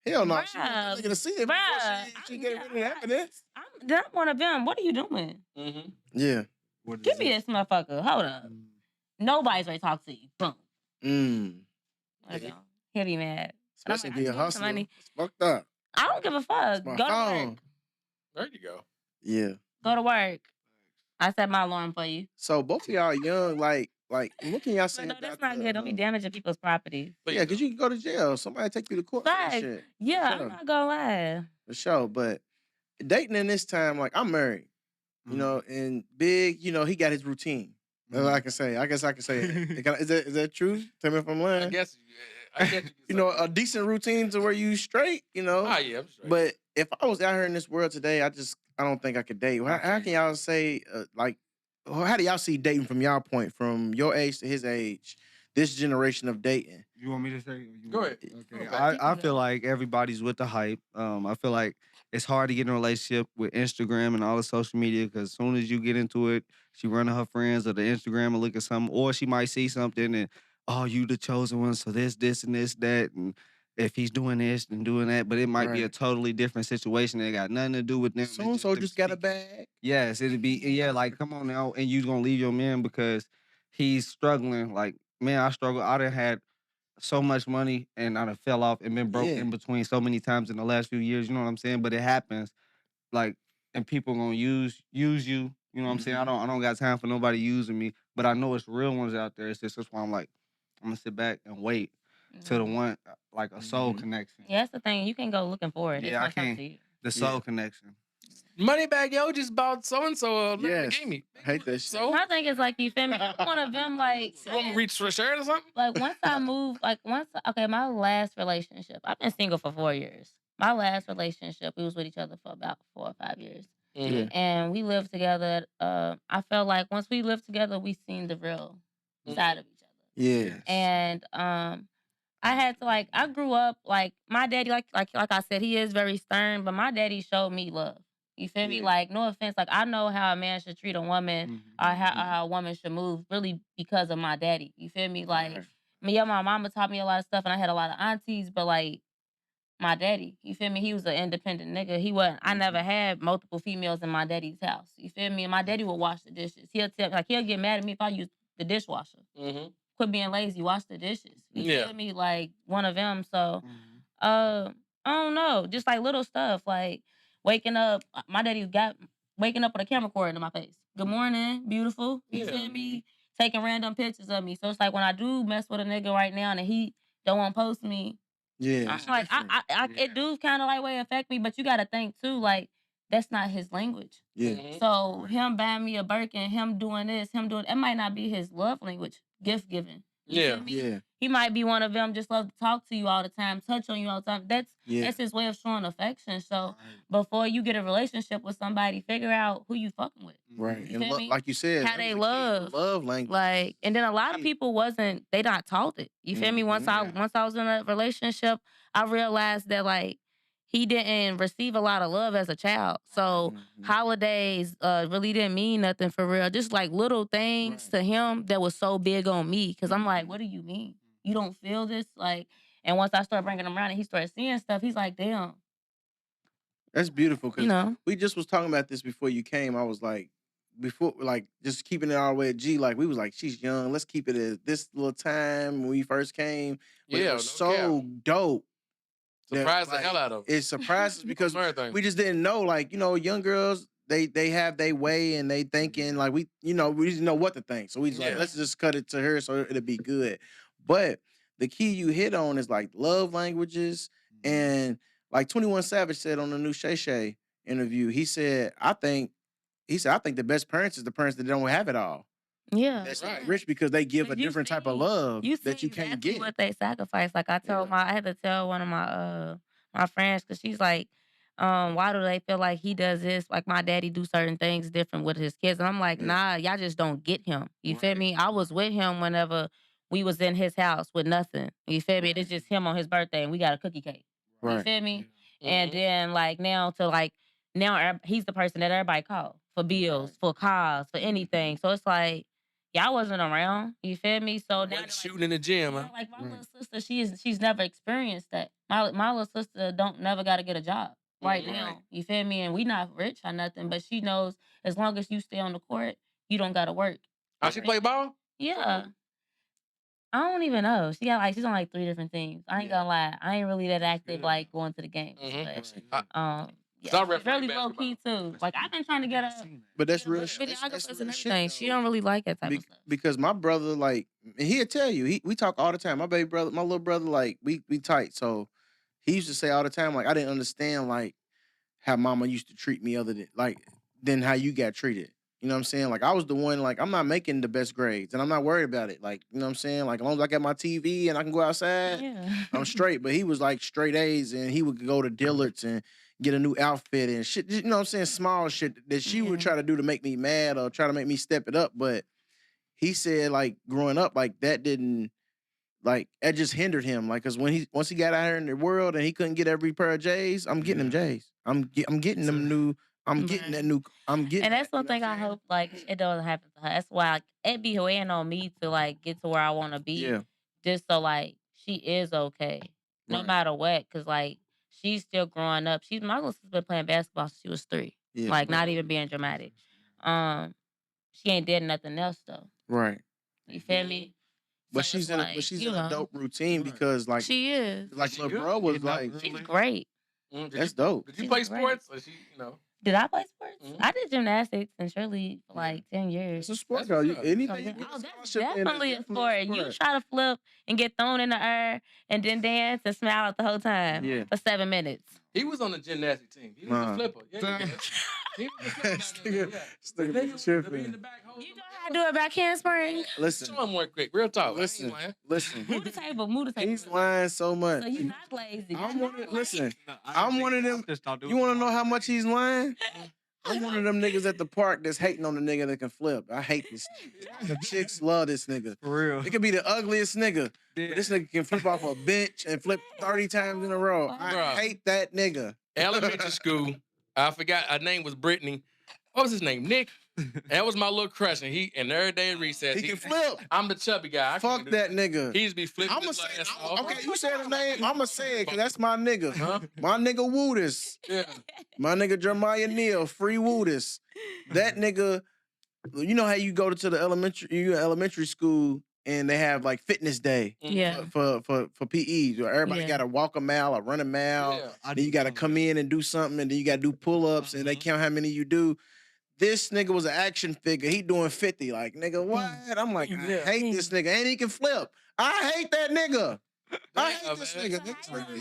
Hell no. Bruh. She was gonna see it before she get rid of the evidence. I'm not one of them. What are you doing? Mm-hmm. Yeah. what is Give me it? this motherfucker. Hold up. Nobody's ready to talk to you. Boom. Mm. I know. He'll be mad. And I'm Especially like, if you're a I need some hustler. money. It's fucked up. I don't give a fuck. It's my Go to phone. work. There you go. Yeah. Go to work. I set my alarm for you. So both of y'all young, like, what can y'all say No, about that's not good. Don't be the? damaging people's property. Yeah, because you can go to jail. Somebody take you to court for that Facts. shit. Yeah, For I'm not gonna lie. sure. But dating in this time, like I'm married, you know, and Big, you know, he got his routine. That's all I can say. I guess I can say it. Is that true? Tell me if I'm lying. I guess you can You know, a decent routine to where you straight, you know. Ah, yeah, I'm straight. But if I was out here in this world today, I don't think I could date. How can y'all say how do y'all see dating from y'all point, from your age to his age, this generation of dating? You want me to say? Go ahead. Okay. Okay. I feel like everybody's with the hype. I feel like it's hard to get in a relationship with Instagram and all the social media because as soon as you get into it, she run to her friends or the Instagram and look at something, or she might see something and you the chosen one, so this and this that, and if he's doing this and doing that, but it might be a totally different situation that got nothing to do with them. So and so just got a bag. Yes, it'd be like come on now, and you gonna leave your man because he's struggling. Like man, I struggle. I done had so much money and I done fell off and been broke in between so many times in the last few years. You know what I'm saying? But it happens. Like, and people gonna use you. You know what I'm saying? I don't got time for nobody using me. But I know it's real ones out there. It's just that's why I'm like, I'm gonna sit back and wait till the one like a soul connection. Yeah, that's the thing. You can go looking for it. Yeah, I can't. The soul connection. Moneybag Yo just bought so and so a Lamborghini. I hate that shit. So my thing is like, you feel me? I'm one of them like. You want me to reach for a shirt or something? Like once I moved, my last relationship, I've been single for 4 years. My last relationship, we was with each other for about 4 or 5 years. Mhm. And we lived together. I felt like once we lived together, we seen the real side of each other. Yeah. And I had to I grew up like my daddy, like I said, he is very stern, but my daddy showed me love. You feel me? Like, no offense, like I know how a man should treat a woman or how a woman should move, really because of my daddy. You feel me? Like my mama taught me a lot of stuff, and I had a lot of aunties, but like my daddy, you feel me? He was an independent nigga. He wasn't. I never had multiple females in my daddy's house. You feel me? And my daddy would wash the dishes. He'll get mad at me if I use the dishwasher. Mm-hmm. Quit being lazy, wash the dishes. You feel me? Like one of them. So, I don't know, just like little stuff, like waking up. My daddy got waking up with a camera cord in my face. Good morning, beautiful. You feel me? Taking random pictures of me. So it's like when I do mess with a nigga right now and he don't want to post me. Yeah. I'm like, it do kind of like way affect me, but you got to think too, like that's not his language. Yeah. So him buying me a Birkin, him doing this, him doing it might not be his love language, gift giving. You feel me? Yeah. He might be one of them, just love to talk to you all the time, touch on you all the time. That's his way of showing affection. So before you get a relationship with somebody, figure out who you fucking with. Right. You And feel me? like you said, How they love. Love language. Like, and then a lot of people they not taught it. You feel me? Once I was in a relationship, I realized that like he didn't receive a lot of love as a child. So holidays really didn't mean nothing for real. Just like little things to him that was so big on me. Cause I'm like, what do you mean? You don't feel this? Like, and once I started bringing him around and he started seeing stuff, he's like, damn. That's beautiful. Cause You know? we just was talking about this before you came. I was like, before, like just keeping it all the way at G, like we was like, she's young. Let's keep it at this little time when we first came. But it was so dope. Surprised the hell out of it. It surprises because we just didn't know, like, you know, young girls, they have their way and they thinking like we didn't know what to think. So we just like, let's just cut it to her so it'll be good. But the key you hit on is like love languages, and like 21 Savage said on the new Shay Shay interview, he said, I think the best parents is the parents that don't have it all. Yeah. That's rich because they give a different type of love that you can't get. What they sacrifice. Like I told I had to tell one of my friends, because she's like, why do they feel like he does this? Like my daddy do certain things different with his kids. And I'm like, nah, y'all just don't get him. You feel me? I was with him whenever we was in his house with nothing. You feel me? It's just him on his birthday and we got a cookie cake. You feel me? And then like now he's the person that everybody call for bills, for cars, for anything. So it's like, y'all wasn't around. You feel me? So now shooting in the gym, huh? like my little sister, she's never experienced that. My little sister never got to get a job right now. You feel me? And we not rich or nothing, but she knows as long as you stay on the court, you don't got to work. How she play ball? Yeah. I don't even know. She's on like 3 different teams. I ain't gonna lie. I ain't really that active like going to the games. But yeah, she's really low key too. Like I've been trying to get her But that's real. videographers and everything. She don't really like that type of stuff. Because my brother, like, and he'll tell you, we talk all the time. My baby brother, my little brother, like, we tight. So he used to say all the time, like, I didn't understand like how mama used to treat me than how you got treated. You know what I'm saying? Like I was the one, like, I'm not making the best grades and I'm not worried about it. Like, you know what I'm saying? Like as long as I got my TV and I can go outside, I'm straight. But he was like straight A's and he would go to Dillard's and get a new outfit and shit. You know what I'm saying? Small shit that she would try to do to make me mad or try to make me step it up. But he said, like, growing up, like, that didn't, like, that just hindered him. Like, cause once he got out here in the world and he couldn't get every pair of J's, I'm getting them J's. I'm getting them new. I'm getting that new. I'm getting. And that's that, one thing I hope like it doesn't happen to her. That's why like, it be weighing on me to like get to where I want to be. Yeah. Just so like she is okay, no matter what. Cause like she's still growing up. My little sister's been playing basketball since she was 3. Yeah. Like not even being dramatic. She ain't did nothing else though. Right. You feel me? But So she's it's like, in you a know, dope routine because like she is. like little bro was like She's great. that's dope. Did you play She's great. sports? Or she, you know? Did I play sports? I did gymnastics and cheerleading for like 10 years. It's a sport, That's girl. what's up. Anything you Oh, get a that's scholarship in, definitely a that's sport. You try to flip and get thrown in the air and then dance and smile at the whole time for 7 minutes. He was on the gymnastic team. He was a flipper. Yeah, he was a flipper. Still in the back hole. You know how to do a back handspring? Listen, Show him one quick. Real talk. listen. Move the table. He's lying so much. So you're not lazy. I'm one of them. You want to know how much he's lying? I'm one of them niggas at the park that's hating on the nigga that can flip. I hate this nigga. The chicks love this nigga. For real. It could be the ugliest nigga, but this nigga can flip off a bench and flip 30 times in a row. I hate that nigga. Elementary school. I forgot. Her name was Brittany. What was his name? Nick. That was my little crush, and every day at recess He can flip. I'm the chubby guy. Fuck that nigga. He used to be flipping I'ma his say, ass off. okay, you said his name. I'ma say it because that's my nigga. Huh? My nigga Woodis. Yeah. My nigga Jeremiah Neal, free Woodis. That nigga, you know how you go to the elementary school and they have like fitness day for PEs. Where everybody got to walk a mile or run a mile. Yeah. Then you got to come in and do something, and then you got to do pull-ups, and they count how many you do. This nigga was an action figure. He doing 50. Like, nigga, what? I'm like, I hate this nigga. And he can flip. I hate that nigga. I hate this nigga. So how you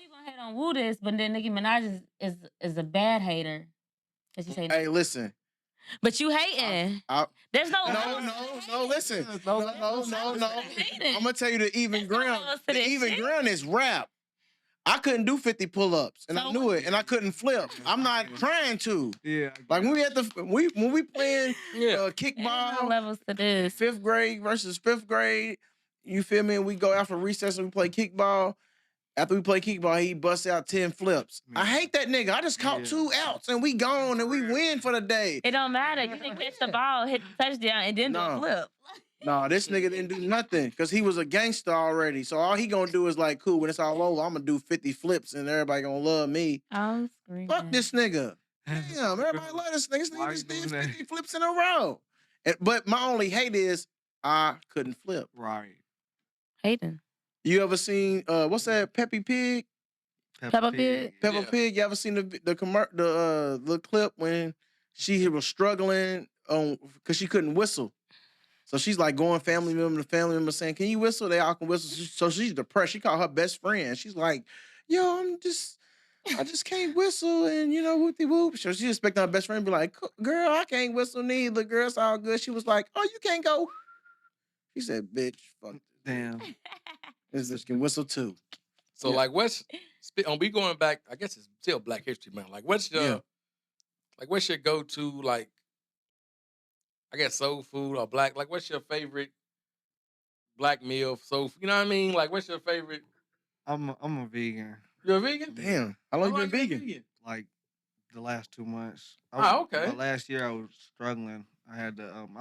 gonna hate on Woodis, but then Nicki Minaj is a bad hater? Hey, listen. But you hating. There's no listen. No. I'm gonna tell you the even ground. The even ground is rap. I couldn't do 50 pull-ups, and I knew it, and I couldn't flip. I'm not trying to. Yeah. Like when we playing kickball, no levels to this. 5th grade versus 5th grade. You feel me? And we go after recess and we play kickball. After we play kickball, he busts out 10 flips. I hate that nigga. I just caught 2 outs and we gone and we win for the day. It don't matter. You can catch the ball, hit the touchdown, and then do a flip. No, this nigga didn't do nothing because he was a gangster already. So all he gonna do is like, cool, when it's all over, I'm gonna do 50 flips and everybody gonna love me. I'm screaming. Fuck this nigga. Damn, everybody love this nigga. This nigga just did 50 flips in a row. But my only hate is I couldn't flip. Right. Hating. You ever seen what's that? Peppa Pig? Peppa Pig. Peppa Pig. You ever seen the clip when she was struggling because she couldn't whistle? So she's like going family member to family member saying, "Can you whistle?" They all can whistle. So she's depressed. She called her best friend. She's like, "Yo, I just can't whistle," and you know, whoopty whoop. So she expecting her best friend to be like, "Girl, I can't whistle neither. Girl, it's all good." She was like, "Oh, you can't go." She said, "Bitch, fuck." Damn. This bitch can whistle too. So like, we going back? I guess it's still Black History Month. Like, what's your go-to like? I guess soul food or black. Like, what's your favorite black meal? Soul, you know what I mean? Like, what's your favorite? I'm a vegan. You're a vegan? Damn. How long you been vegan? Like the last 2 months. Okay. Last year I was struggling. I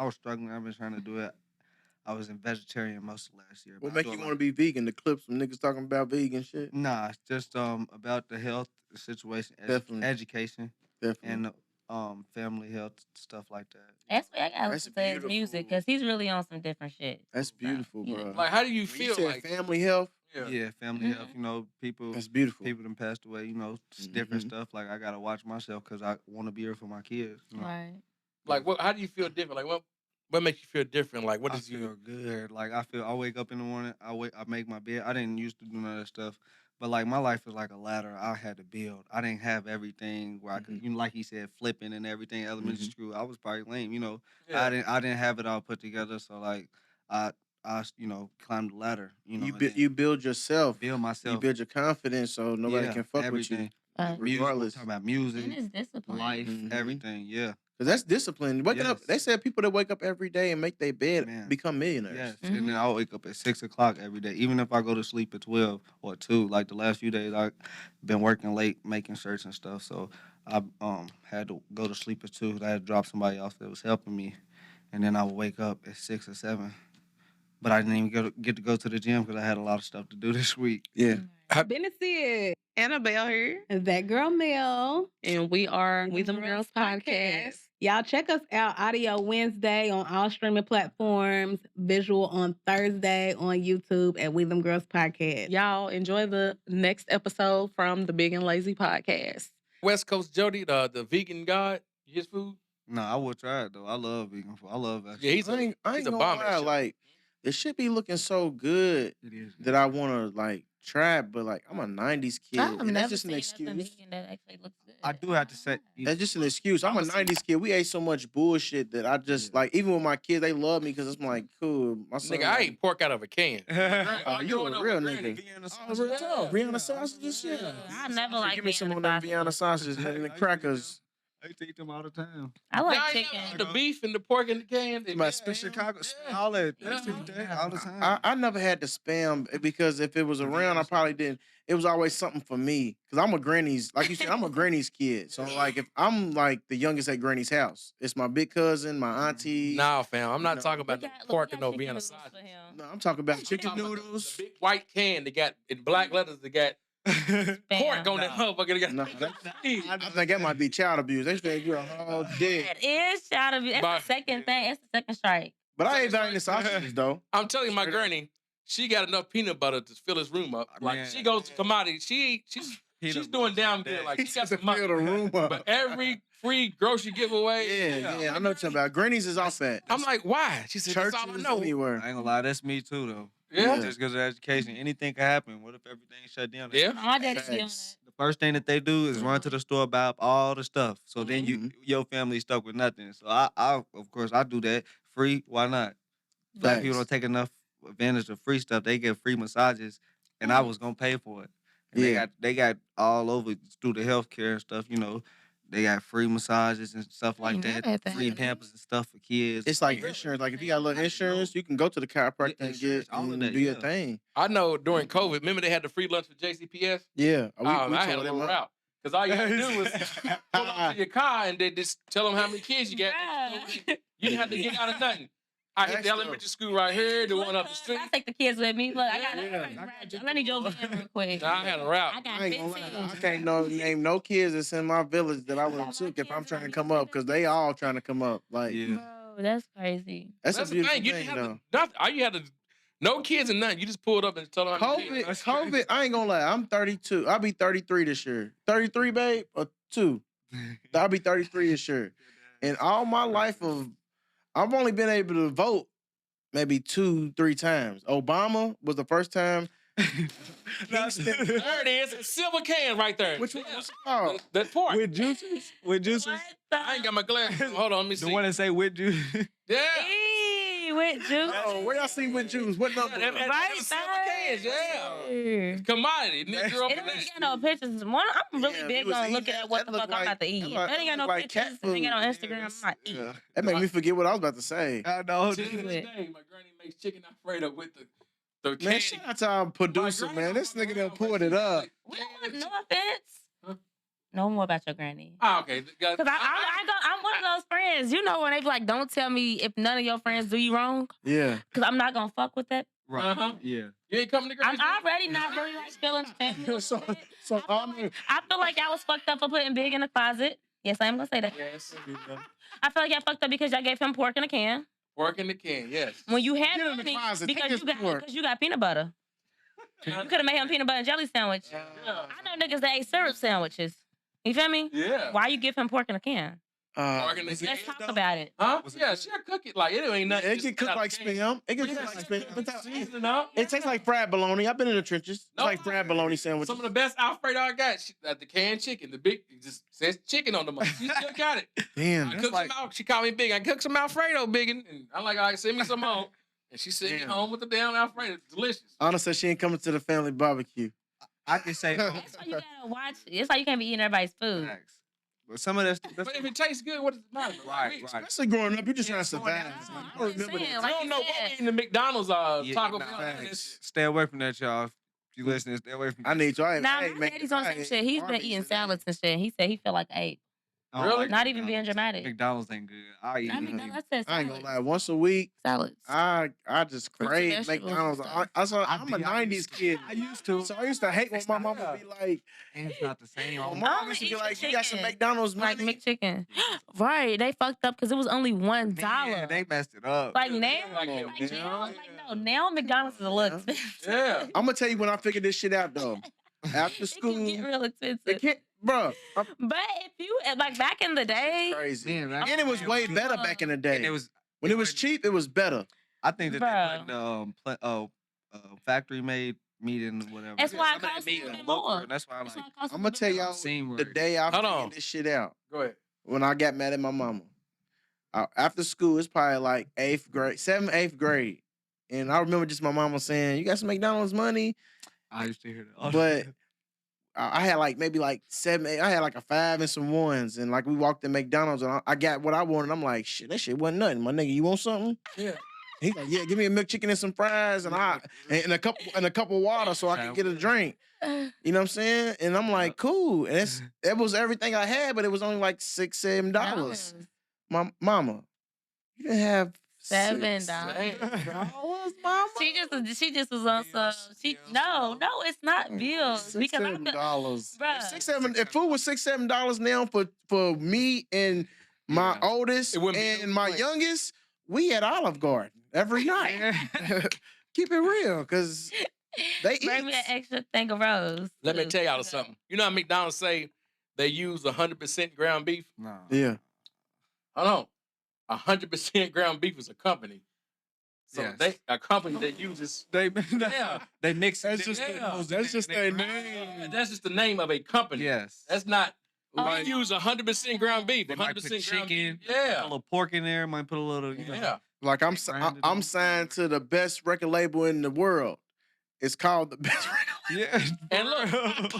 was struggling. I've been trying to do it. I was in vegetarian most of last year. What make you want to be vegan? The clips from niggas talking about vegan shit? Nah, it's just about the health situation, Definitely. education, Definitely. and family health stuff like that. That's why I gotta That's listen to his music beautiful. because he's really on some different shit. That's beautiful, Yeah. bro. Like, how do you When feel you said like family health, Yeah, family health. You know, people that's beautiful. people done passed away. You know, different Mhm. stuff. Like I gotta watch myself because I want to be here for my kids. You know? Right. Like, what? How do you feel different? Like, what makes you feel different? Like, what I does feel you? good. Like I wake up in the morning. I make my bed. I didn't used to do none of that stuff, but like my life was like a ladder. I had to build. I didn't have everything where I could, you know, like he said, flipping and everything. Elementary school, I was probably lame. You know, Yeah. I didn't have it all put together. So like I you know climbed the ladder. You know, You and build then you build yourself. build You myself. build your confidence so nobody Yeah, can fuck everything. with you, Music. We're regardless. talking about And music, it's discipline. life, Mhm. everything. Yeah. Cause that's discipline. Waking up, Yes. they said people that wake up every day and make their bed Man. become millionaires. Yes, and then I wake up at 6 o'clock every day. Even if I go to sleep at 12 or 2, like the last few days, I've been working late making shirts and stuff. So I had to go to sleep at 2. I had to drop somebody off that was helping me, and then I would wake up at 6 or 7. But I didn't even get to go to the gym because I had a lot of stuff to do this week. Yeah. Benefit. Annabelle here. That girl Mel. And we are We Them Girls Podcast. Y'all check us out audio Wednesday on all streaming platforms, visual on Thursday on YouTube at We Them Girls Podcast. Y'all enjoy the next episode from the Big and Lazy Podcast. West Coast Jody, the vegan god, his food. No, I would try it though. I love vegan food. I love that. Yeah, shit. I ain't he's a gonna bomb at lie, shit. like it should be looking so good It is. that I wanna like try, it, but like I'm a '90s kid, I've and never that's just an seen nothing excuse. vegan that actually looks good. I do have to say, That's just an excuse. I'm a '90s kid. We ate so much bullshit that I just like. Even with my kids, they love me because I'm like, cool. My son, Nigga, I ate pork out of a can. Oh, you a real nigga. Oh, real talk. Vienna sausages, shit. I never like Give me some Vienna of them sausages. Vienna sausages and the crackers. I used to eat them all the time. I like Y'all ain't chicken. never had the beef and the pork in the can. My Chicago, Yeah. all that. Yeah. All the time. I never had the spam because if it was around, I probably didn't. It was always something for me because I'm a granny's, like you said, I'm a granny's kid. So like, if I'm like the youngest at granny's house, it's my big cousin, my auntie. Nah, fam. I'm not No. talking about We no got- pork we and got no chicken Vienna noodles sausage. for him. No, I'm talking about I'm chicken talking about noodles. The big white can they got in black letters. They got pork on that motherfucker. They got No, I think that might be child abuse. They said you're a whole dick. That is child abuse. That's But- the second thing. That's the second strike. But I ain't dying the sausages though. I'm telling you, my granny, she got enough peanut butter to fill his room up. Like Man. she goes to commodity. She's doing damn good. Like she got some money. Fill the room up. But every free grocery giveaway, Yeah, I know what you're talking about. Granny's is off that. I'm like, why? She said, that's all I Churches know. anywhere. I ain't gonna lie, that's me too though. Yeah. Just because of education, anything can happen. What if everything shut down? Yeah. My daddy still on Facts. that. The first thing that they do is run to the store, buy up all the stuff. So then your family's stuck with nothing. So I of course I do that. Free, why not? Black people don't take enough advantage of free stuff. They get free massages, and I was gonna pay for it. And Yeah. they got all over through the healthcare and stuff. You know, they got free massages and stuff like ain't never that. had that. Free Pampers and stuff for kids. It's like insurance. Like if you got a little insurance, you can go to the chiropractor and insurance, get all of and that, do your yeah. thing. I know during COVID, remember they had the free lunch for JCPS? Yeah, I had a tore them little up. route. Because all you had to do was pull up to your car and they just tell them how many kids you got. Right. You didn't have to get out of nothing. I hit the elementary school right here, the one up the street. I take the kids with me. Look, I got Yeah. I need your van real quick. Nah, I had a route. I got I ain't gonna lie. 15. I can't name no kids that's in my village that I would have took if I'm trying to come up because they all trying to come up. Like Yeah. Bro, that's crazy. that's a the beautiful thing. You thing didn't though. have to, nothing. All you had to, no kids and nothing. You just pulled up and told them how many kids. COVID, I ain't gonna lie. I'm 32. I'll be 33 this year. 33, babe, or 2. I'll be 33 this year. And all my life I've only been able to vote maybe 2-3 times. Obama was the first time. There it is. A silver can right there. Which one? Yeah. What's it called? That pork. With juices? With juices? What the? I ain't got my glasses. Hold on, let me see. The one that say with juice? Yeah. Eee, with juice. Oh, where y'all see with Jews? What number? Yeah, that- Right silver cans, yeah. there. Commodity. Nigga grew up It in don't that. got no pictures. One, I'm really Yeah, big he was on eating looking that. at what That the look fuck I'm about to like- eat. that That ain't got no look like pictures. cat They got on food. Instagram. I'm not eating. That made me forget what I was about to say. I know. To this day, my granny makes chicken Alfredo with the Man, can. shout out to our producer, man. This nigga done pulled it up. We don't want no offense. No more about your granny. Ah, okay. Cause I'm one of those friends. You know when they be like, don't tell me if none of your friends do you wrong. Yeah. Cause I'm not gonna fuck with that. Right. Uh-huh. Yeah. You ain't coming to I'm Granny's? already not really like feeling family. So I feel like I was fucked up for putting Big in the closet. Yes, I am gonna say that. Yes. I feel like y'all fucked up because y'all gave him pork in a can. Pork in the can, yes. When you had Get in the money, closet. Take because this pork. you got peanut butter. You could have made him peanut butter and jelly sandwich. I know niggas that ate syrup sandwiches. You feel me? Yeah. Why you give him pork in a can? Pork in the can. Let's talk about it. Huh? Yeah, she'll cook it like it ain't nothing. It get cooked like spam. It get cooked like spam. Season up. It tastes like fried bologna. I've been in the trenches. It's like fried bologna sandwiches. Some of the best Alfredo I got, the canned chicken, the big, it just says chicken on the mug. She still got it. Damn. I cooked some out. She called me big. I cooked some Alfredo big, and I'm like, all right, send me some home. And she sent me home with the damn Alfredo. It's delicious. Anna said she ain't coming to the family barbecue. I can say That's why you gotta watch. It's why you can't be eating everybody's food. but some of that stuff. But if it tastes good, what does it matter? Right. Especially growing up, you're just trying to survive. I remember that. I don't know what we eating the McDonald's Taco Bell. Stay away from that, y'all. If you listening, stay away from that. I need to. Now, my daddy's on some shit. He's been eating salads and shit. He said he felt like ape. Really? Not even being dramatic. McDonald's ain't good. I eat. I mean, I said I ain't gonna salads. lie. Once a week, Salads. I just Fruits and crave vegetables McDonald's. and stuff. I'm a '90s kid. I used to. So I used to hate when my mama would be like, And it's not the same. my I mom only used to eat be like, some you got some chicken. McDonald's Like money. McChicken. Right. They fucked up because it was only $1. Man, they messed it up. Like now, Like like that. now, like no, now McDonald's is a little expensive. Yeah. I'm gonna tell you when I figured this shit out though. After It school, can get real it expensive. can't, bro. But if you like back in the day, Crazy. Man, And it was way better back in the day. And it was When it was cheap, it was better. I think that Bruh. they put factory made meat in whatever. That's why it Some of that costs meat a little is bit local, more. and that's why I'm That's like, why it costs I'm a gonna little tell bit y'all same the word. day I Hold figured on. this shit out. Go ahead. When I got mad at my mama. After school, it's probably like 7th, 8th grade. And I remember just my mama saying, you got some McDonald's money? I used to hear that. But I had like maybe like 7, 8. I had like a 5 and some 1s. And like we walked to McDonald's and I got what I wanted. I'm like, shit, that shit wasn't nothing. My nigga, you want something? Yeah. He's like, yeah, give me a McChicken and some fries and a couple water so I can get a drink. You know what I'm saying? And I'm like, cool. And that was everything I had, but it was only like $6, $7. My mama, you didn't have $7. mama. She just was on some. No, it's not bills because I feel, $6, $7. bruh. $6, $7. If food was $6, $7 now for me and my oldest It wouldn't be and no my point. youngest, we at Olive Garden every night. Keep it real, cause they Bring me an extra thing of rose. Let me too. tell y'all something. You know how McDonald's say they use 100% ground beef? No. Yeah. Hold on. 100% ground beef is a company. So Yes. a company that uses They yeah. they mix it. That's just their name. That's just the name of a company. Yes. That's not. Oh. We use 100% ground beef. They 100% might put ground chicken, beef. put a Yeah. little pork in there, might put a little, you know. Yeah. Like I'm Branded I'm them. signed to the best record label in the world. It's called the best record. Yeah.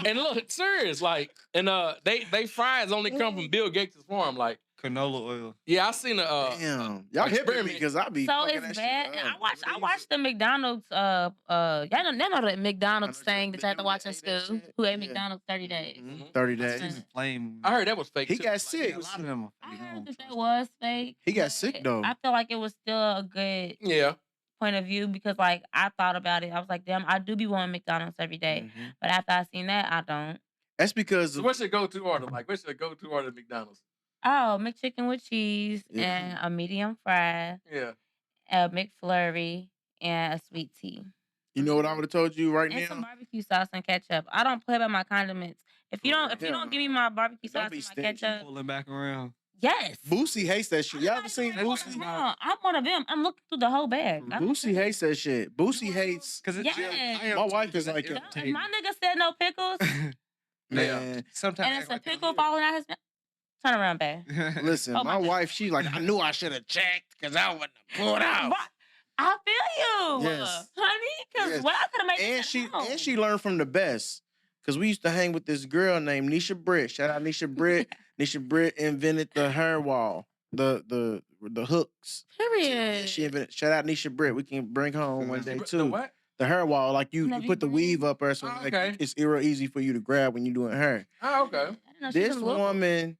And look, serious, like, and they fries only come from Bill Gates' farm. Like, Canola oil. yeah, I seen Damn, y'all hit me experiment. because I be So fucking it's that bad. shit up. I watched the McDonald's y'all know the McDonald's thing that you had to watch in school. Who ate McDonald's 30 days. 30 That's days. it. Flame. I heard that was fake. He too. got Like, sick. A lot of them. I heard that was fake. He got but sick, though. I feel like it was still a good Yeah. point of view because like I thought about it. I was like, damn, I do be wanting McDonald's every day. Mhm. But after I seen that, I don't. That's because So what's your go-to order? Like, what's your go-to order at McDonald's? Oh, McChicken with cheese Yeah. and a medium fry, Yeah. a McFlurry, and a sweet tea. you know what I would have told you right And some now. barbecue sauce and ketchup. I don't play about my condiments. If you don't Yeah. give me my barbecue Don't sauce be and my stingy. ketchup, Pulling back around. yes. Boosie hates that shit. Y'all ever seen What's Boosie? wrong? I'm one of them. I'm looking through the whole bag. Boosie hates that shit. Boosie hates. Because Yes. My wife is like If that. my nigga said no pickles, Man, Sometimes and it's a pickle falling out his mouth, turn around, babe. listen, Oh, my my wife, she's like, I knew I should have checked because I wouldn't have pulled out. Right. I feel you, Yes. honey. Because Yes. what I could have made And this she at home. and she learned from the best. Cause we used to hang with this girl named Nisha Britt. Shout out Nisha Britt. Nisha Britt invented the hair wall, the hooks. Period. She invented. Shout out Nisha Britt. We can bring her home one day The too. what? The hair wall, like you Never put the even- weave up or Oh, something. okay. Like, it's real easy for you to grab when you're doing hair. Oh, okay. I didn't know she This was little. woman,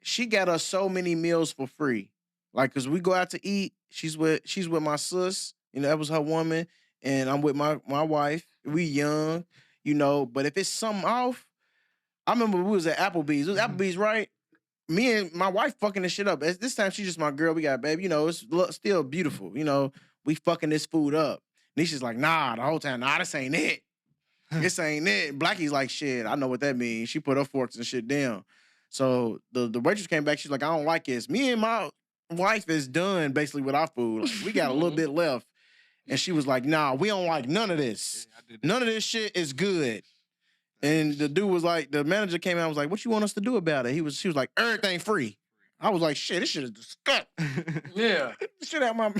she got us so many meals for free. Like, cause we go out to eat. She's with my sis. You know, that was her woman, and I'm with my wife. We young, you know. But if it's something off, I remember we was at Applebee's. It was Applebee's, right? me and my wife fucking this shit up. This time she's just my girl. We got a baby. You know, it's still beautiful. You know, we fucking this food up. Nisha's like, nah, the whole time, nah, this ain't it. This ain't it. Blackie's like, shit, I know what that means. She put her forks and shit down. So the waitress came back. She's like, I don't like this. Me and my wife is done basically with our food. Like, we got a little bit left. And she was like, nah, we don't like none of this. None of this shit is good. And the dude was like, the manager came out and was like, what you want us to do about it? She was like, everything free. I was like, shit, this shit is disgusting. Yeah. Shit out my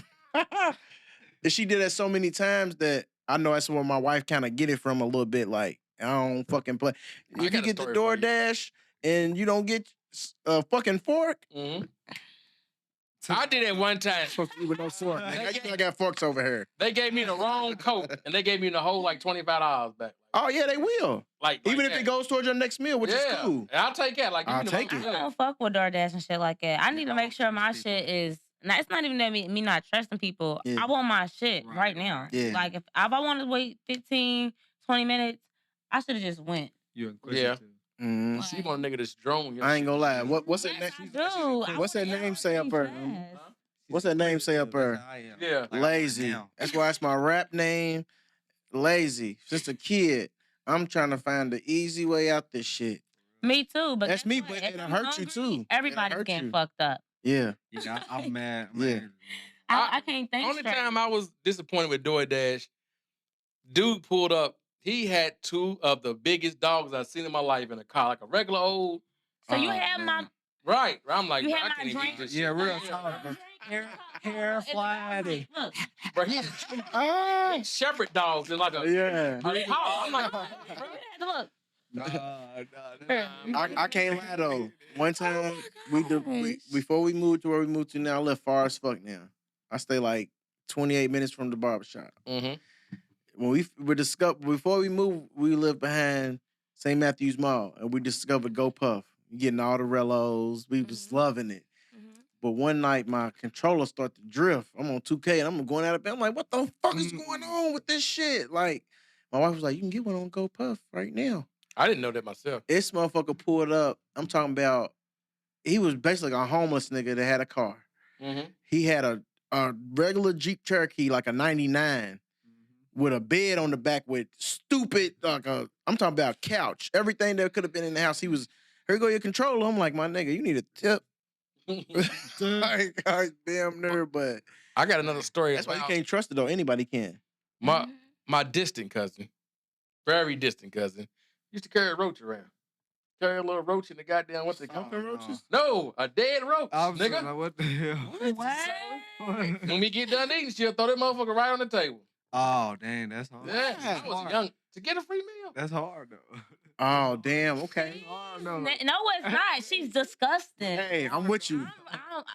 and she did that so many times that I know that's where my wife kind of get it from a little bit. Like, I don't fucking play. If you get the DoorDash and you don't get a fucking fork. Mm-hmm. I did it one time. With no fork. I got forks over here. They gave me the wrong coat, and they gave me the whole like $25 back. Oh yeah, they will. Like even if that. it goes towards your next meal, which is cool. And I'll take that. Like I'll take it. I don't fuck with DoorDash and shit like that. I need to make sure my shit is. Now, it's not even that me not trusting people. Yeah. I want my shit right now. Yeah. Like if I want to wait 15, 20 minutes, I should have just went. Yeah. Mm-hmm. She want a nigga that's drone. I ain't gonna lie. What's that name? What's that name say up there? What's that name say up there? Yeah. Lazy. That's why it's my rap name. Lazy. Since a kid, I'm trying to find the easy way out this shit. Me too, but that's me, but it'll hurt you too. Everybody's getting fucked up. Yeah. I'm mad. Yeah. I can't think. Only time I was disappointed with DoorDash, dude pulled up. He had two of the biggest dogs I've seen in my life in a car, like a regular old. So you had my. Right. I'm like, You bro, had I can't my even drink? eat this Yeah, shit. real talk. Hair flying. Look, Bro, he had shepherd dogs in like a house. I'm like, bro. look. I can't lie though. One time before we moved to where we moved to now, I live far as fuck now. I stay like 28 minutes from the barbershop. Mm-hmm. When we were before we moved, we lived behind St. Matthew's Mall, and we discovered Go Puff. Getting all the relos, we was loving it. But one night, my controller started to drift. I'm on 2K, and I'm going out of bed. I'm like, what the fuck is going on with this shit? Like, my wife was like, you can get one on Go Puff right now. I didn't know that myself. This motherfucker pulled up. I'm talking about, he was basically a homeless nigga that had a car. Mm-hmm. He had a regular Jeep Cherokee, like a 99, with a bed on the back with stupid, I'm talking about couch. Everything that could have been in the house, here go your controller. I'm like, my nigga, you need a tip. I damn nerd, but I got another story. That's why you can't trust it though. Anybody can. My distant cousin, very distant cousin, used to carry a roach around. Carry a little roach in the goddamn what's it called? Roaches? No, a dead roach, nigga. Like, what the hell? What? When we get done eating, she'll throw that motherfucker right on the table. Oh, dang, that's hard. Yeah, I was young to get a free meal. That's hard though. Oh, damn. Okay. Oh, no. No, it's not. She's disgusting. Hey, I'm with you.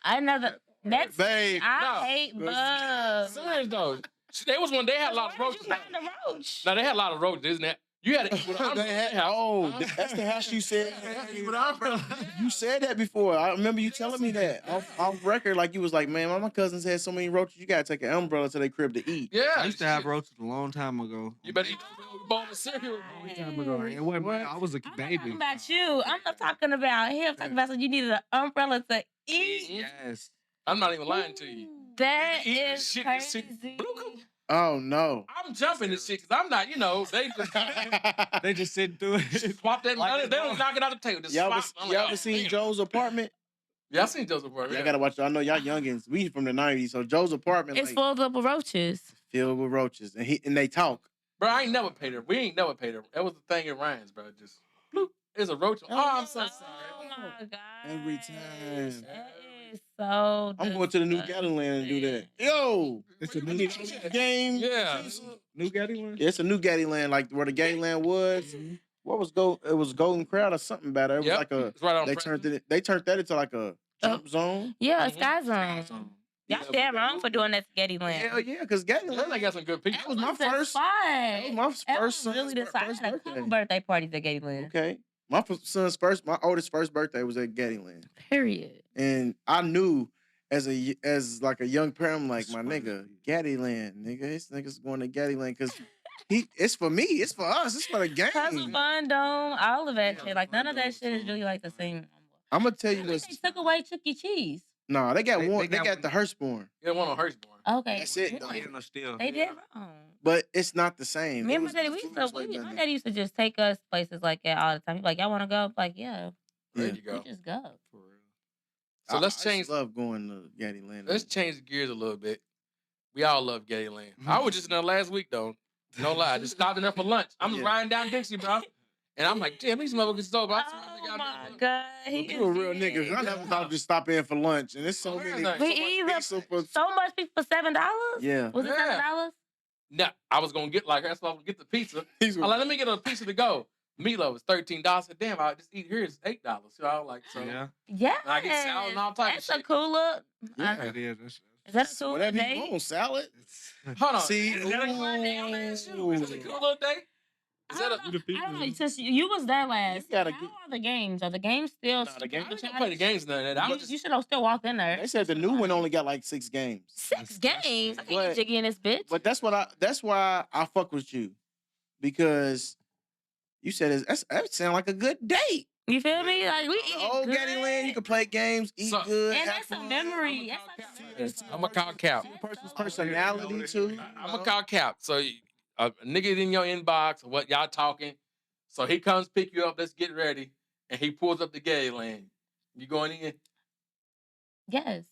I never. That's. Babe, I hate bugs. Serious though. They was one. They had a lot of Where did roaches. you find the roach? No, they had a lot of roaches, isn't it? You had to eat with an umbrella. That's the house you said. You said that before. I remember you telling me that off record. Like you was like, man, my cousins had so many roaches. You gotta take an umbrella to their crib to eat. Yeah, I used to have roaches a long time ago. You better eat a bowl of cereal. It wasn't me. I was a I'm not baby. talking about you. I'm not talking about him. I'm talking about so you needed an umbrella to eat. Yes. I'm not even lying to you. That You eat is shit, crazy. Oh no. I'm jumping this shit because I'm not, they just They just sit through it. swap that. Like They don't knock it out the table. Just Y'all swap. ever seen Joe's apartment? Yeah, I seen Joseph Work. Y'all gotta watch. I know y'all youngins. We from the 90s, so Joe's apartment It's like, full up with roaches. filled with roaches, and they talk. Bro, I ain't never paid her. We ain't never paid her. That was the thing in Ryan's, bro. Just bloop. It's a roach. Oh, I'm so sorry. Oh my god. Every time. That is so. I'm going to the new Gatlinland and do that. Yo, It's a new game. Yeah. New Gaddy one? Yeah, it's a new Gatlinland, like where the Gatlinland was. What was It was Golden Crowd or something about it. It was Yep. like a. It's right on They Preston. turned it. They turned that into like a jump zone. Yeah, Mhm. Sky Zone. Y'all damn wrong for doing that Spaghetti Land. Hell yeah, because They Gatlinland. got some good people. That was my The first. spot. That was my That first was really son's the spot. I first had a couple birthday. birthday parties at Gatlinland. Okay, my oldest first birthday was at Gatlinland, Period. and I knew as like a young parent, I'm like, my nigga, Gatlinland, nigga, this nigga's going to Gatlinland because it's for me, it's for us, it's for the Puzzle game. Fun Dome, all of that shit. Like none of that shit is really like the same. I'm gonna tell you They this. took away Chuck E. Cheese. No, they got They one. They got got one. the Hurstborn, Yeah, one on Hurstborn. Okay. That's it, though. Ain't no still. They did wrong. but it's not the same. Me It and my was- daddy, the we food used to, was way my better. daddy used to just take us places like that all the time. He'd be like, y'all want to go? Like, yeah, There Yeah. you go. we just go. For real. So let's I change. love going to Gaddy Land. Let's change the gears a little bit. We all love Gay Land. I was just in there last week though. No lie. Just stopped in there for lunch. I'm just Yeah. riding down Dixie, bro. And I'm like, damn, these motherfuckers so good. Oh my God. You a real nigga. I never thought to stop in for lunch, and it's so many. We so much either- pizza for- So much for $7? Yeah. Was it Yeah. $7? Nah, I was gonna get like that's why I was gonna get the pizza. He's I'm like, let me get a pizza to go. Meatloaf was $13. I said, damn, I just eat here is $8. So I was like, so Yeah. Yeah. And I get salad and all type That's of a shit. cool look. Yeah. It is. That's- Is that a cool Whatever you day? want, salad. Hold on. See, is that a cool day on that shoe? Is that a cool little day? Is that a I don't know. Since you was there last, You gotta how get- are the games? Are the games still? Nah, the game- I didn't play the games none of that. I was You should have still walked in there. They said the new one only got like 6 games, 6 games. I can't But- get jiggy in this bitch. but that's why I fuck with you, because you said that sound like a good date. You feel me? Like we The eat old good. Gaddy Land, you can play games, eat So- good, And have that's a fun. memory. That's like a memory. I'm gonna call Cap. Person's personality too. I'm gonna call Cap. So a nigga in your inbox or what y'all talking. So he comes pick you up. Let's get ready, and he pulls up the Gay Land. You going in? Yes.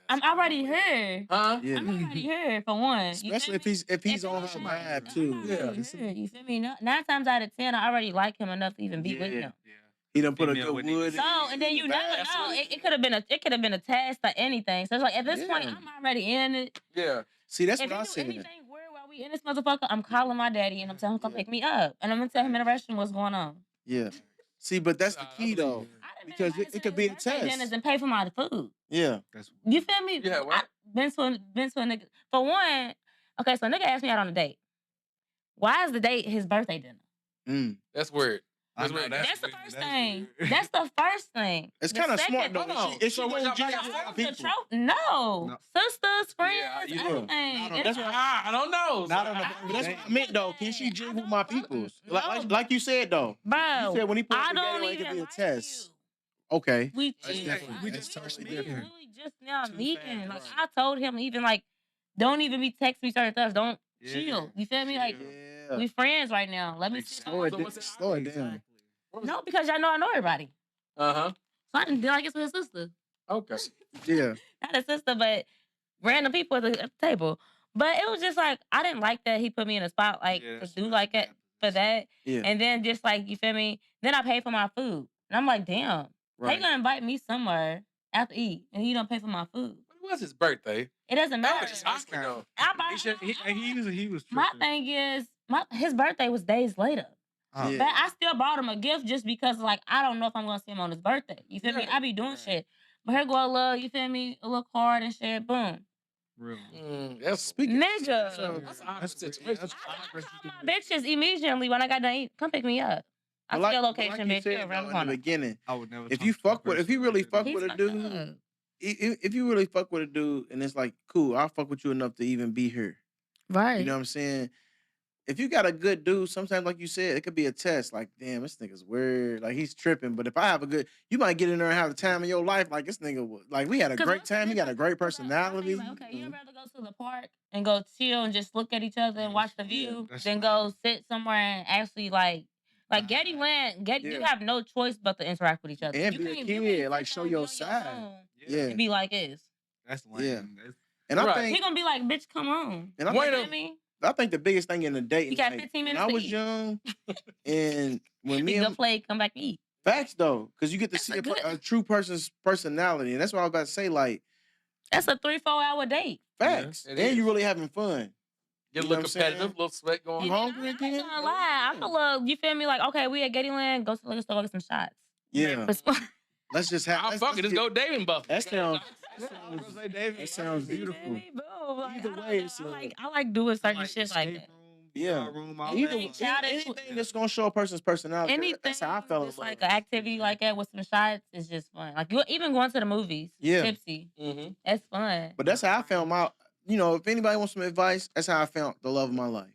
I'm already here. Huh? Yeah. I'm already here for one. You Especially feel if he's me? on her vibe too. I'm Yeah. already here. You feel me? 9 times out of 10, I already like him enough to even be with Yeah. him. He done put a Female good with wood. niggas. So, and then you never That's know. what It could have been a test or anything. So it's like at this point, Yeah. I'm already in it. Yeah. See, that's If what he I do said. anything weird while we in this motherfucker, I'm calling my daddy and I'm telling him to come pick me up. And I'm gonna tell him in the restroom what's going on. Yeah. See, but that's the Nah, I key believe though. you. I done been Because invited it to could be a his birthday test. dinners and pay for my food. Yeah. That's You feel me? Yeah, what? I been to a nigga. For one, okay, so a nigga asked me out on a date. Why is the date his birthday dinner? Mm. That's weird. I That's know weird. That's the weird. first That's thing. weird. That's the first thing. It's The kind of second- smart though. Hold on. If she So what gonna y'all give got you to other do? people. No. Sisters, friends, Yeah, you- everything. Not on- It's That's like- what I don't know. Not on the- But that's what I meant though. Can she jig with my people? No. Like you said though. Bro, You said when he put I it don't together, it even could be a like test. you. Okay. We That's just, different. we That's just totally different. really just now Too meeting. Like fast. I told him, even like, don't even be text me certain stuff. Don't Yeah. chill. You feel me? Like Yeah. we friends right now. Let me see. Slow it So down. what's it- Slow it down. No, because y'all know I know everybody. Uh-huh. So I didn't deal like it's with his sister. Okay. Yeah. Not his sister, but random people at the table. But it was just like I didn't like that he put me in a spot like Yeah, to that's- do that's like it bad. for that. Yeah. And then just like you feel me. Then I paid for my food, and I'm like, damn, how you Right. gonna invite me somewhere after eat, and you don't pay for my food? When was his birthday? It doesn't That matter. was just awkward though. I buy- He was my tripping. thing is, his birthday was days later. Yeah. But I still bought him a gift just because, like, I don't know if I'm gonna see him on his birthday. You feel me? Right. I be doing shit. But here go a little, you feel me? A little card and shit. Boom. Real. That's Speaking. Nigga. So, That's an awkward situation. I called my bitches immediately when I got done eating. Come pick me up. I but see your but location, you bitch. said, You're around though, the in corner. the beginning, I would never. if talk you to a fuck with, person if you really that fuck He's with a fucked dude, up. if you really fuck with a dude, and it's like, cool, I'll fuck with you enough to even be here. Right. You know what I'm saying? If you got a good dude, sometimes, like you said, it could be a test. Like, damn, this nigga's weird. Like, he's tripping. But if I have a good, you might get in there and have the time of your life. Like, this nigga, like, we had a 'Cause great what's time. He got a different? great Like, personality. Like, okay, you'd rather go to the park and go chill and just look at each other and watch the view that's than right. go sit somewhere and actually like Getty Land. You Yeah. have no choice but to interact with each other. And You be a can't- kid, you can't like, sit show there your and be on side. phone Yeah. and be like this. That's lame. Yeah. That's- And I Right. He think, gonna be like, bitch, come on. and I Wait think, a- You know what I mean? I think the biggest thing in the dating, You got like, 15 when minutes I to was eat. young, and when me You go and play, come back and eat. facts though, because you get to That's see a good- a true person's personality, and that's what I was about to say. Like, That's a 3-4 hour date. facts, it and you is. really having fun. Get a You know little what I'm saying? competitive, little sweat going You on. hungry I ain't again? gonna lie. I feel you feel me? Like, okay, we at Getty Land, go to the liquor store, get some shots. Yeah, But let's just have. I'll let's- fuck it. let's Just get- go Dave and Buster. That sounds. David. That sounds You beautiful. feel me? Boom. Like, Either I don't way, know. it's I like doing certain shit like that. Yeah. Room, Either Either way, childish- anything that's gonna show a person's personality. Anything That's how I felt. just like an activity like that with some shots is just fun. Like even going to the movies, Yeah. tipsy, Mm-hmm. that's fun. But that's how I found my. You know, if anybody wants some advice, that's how I found the love of my life.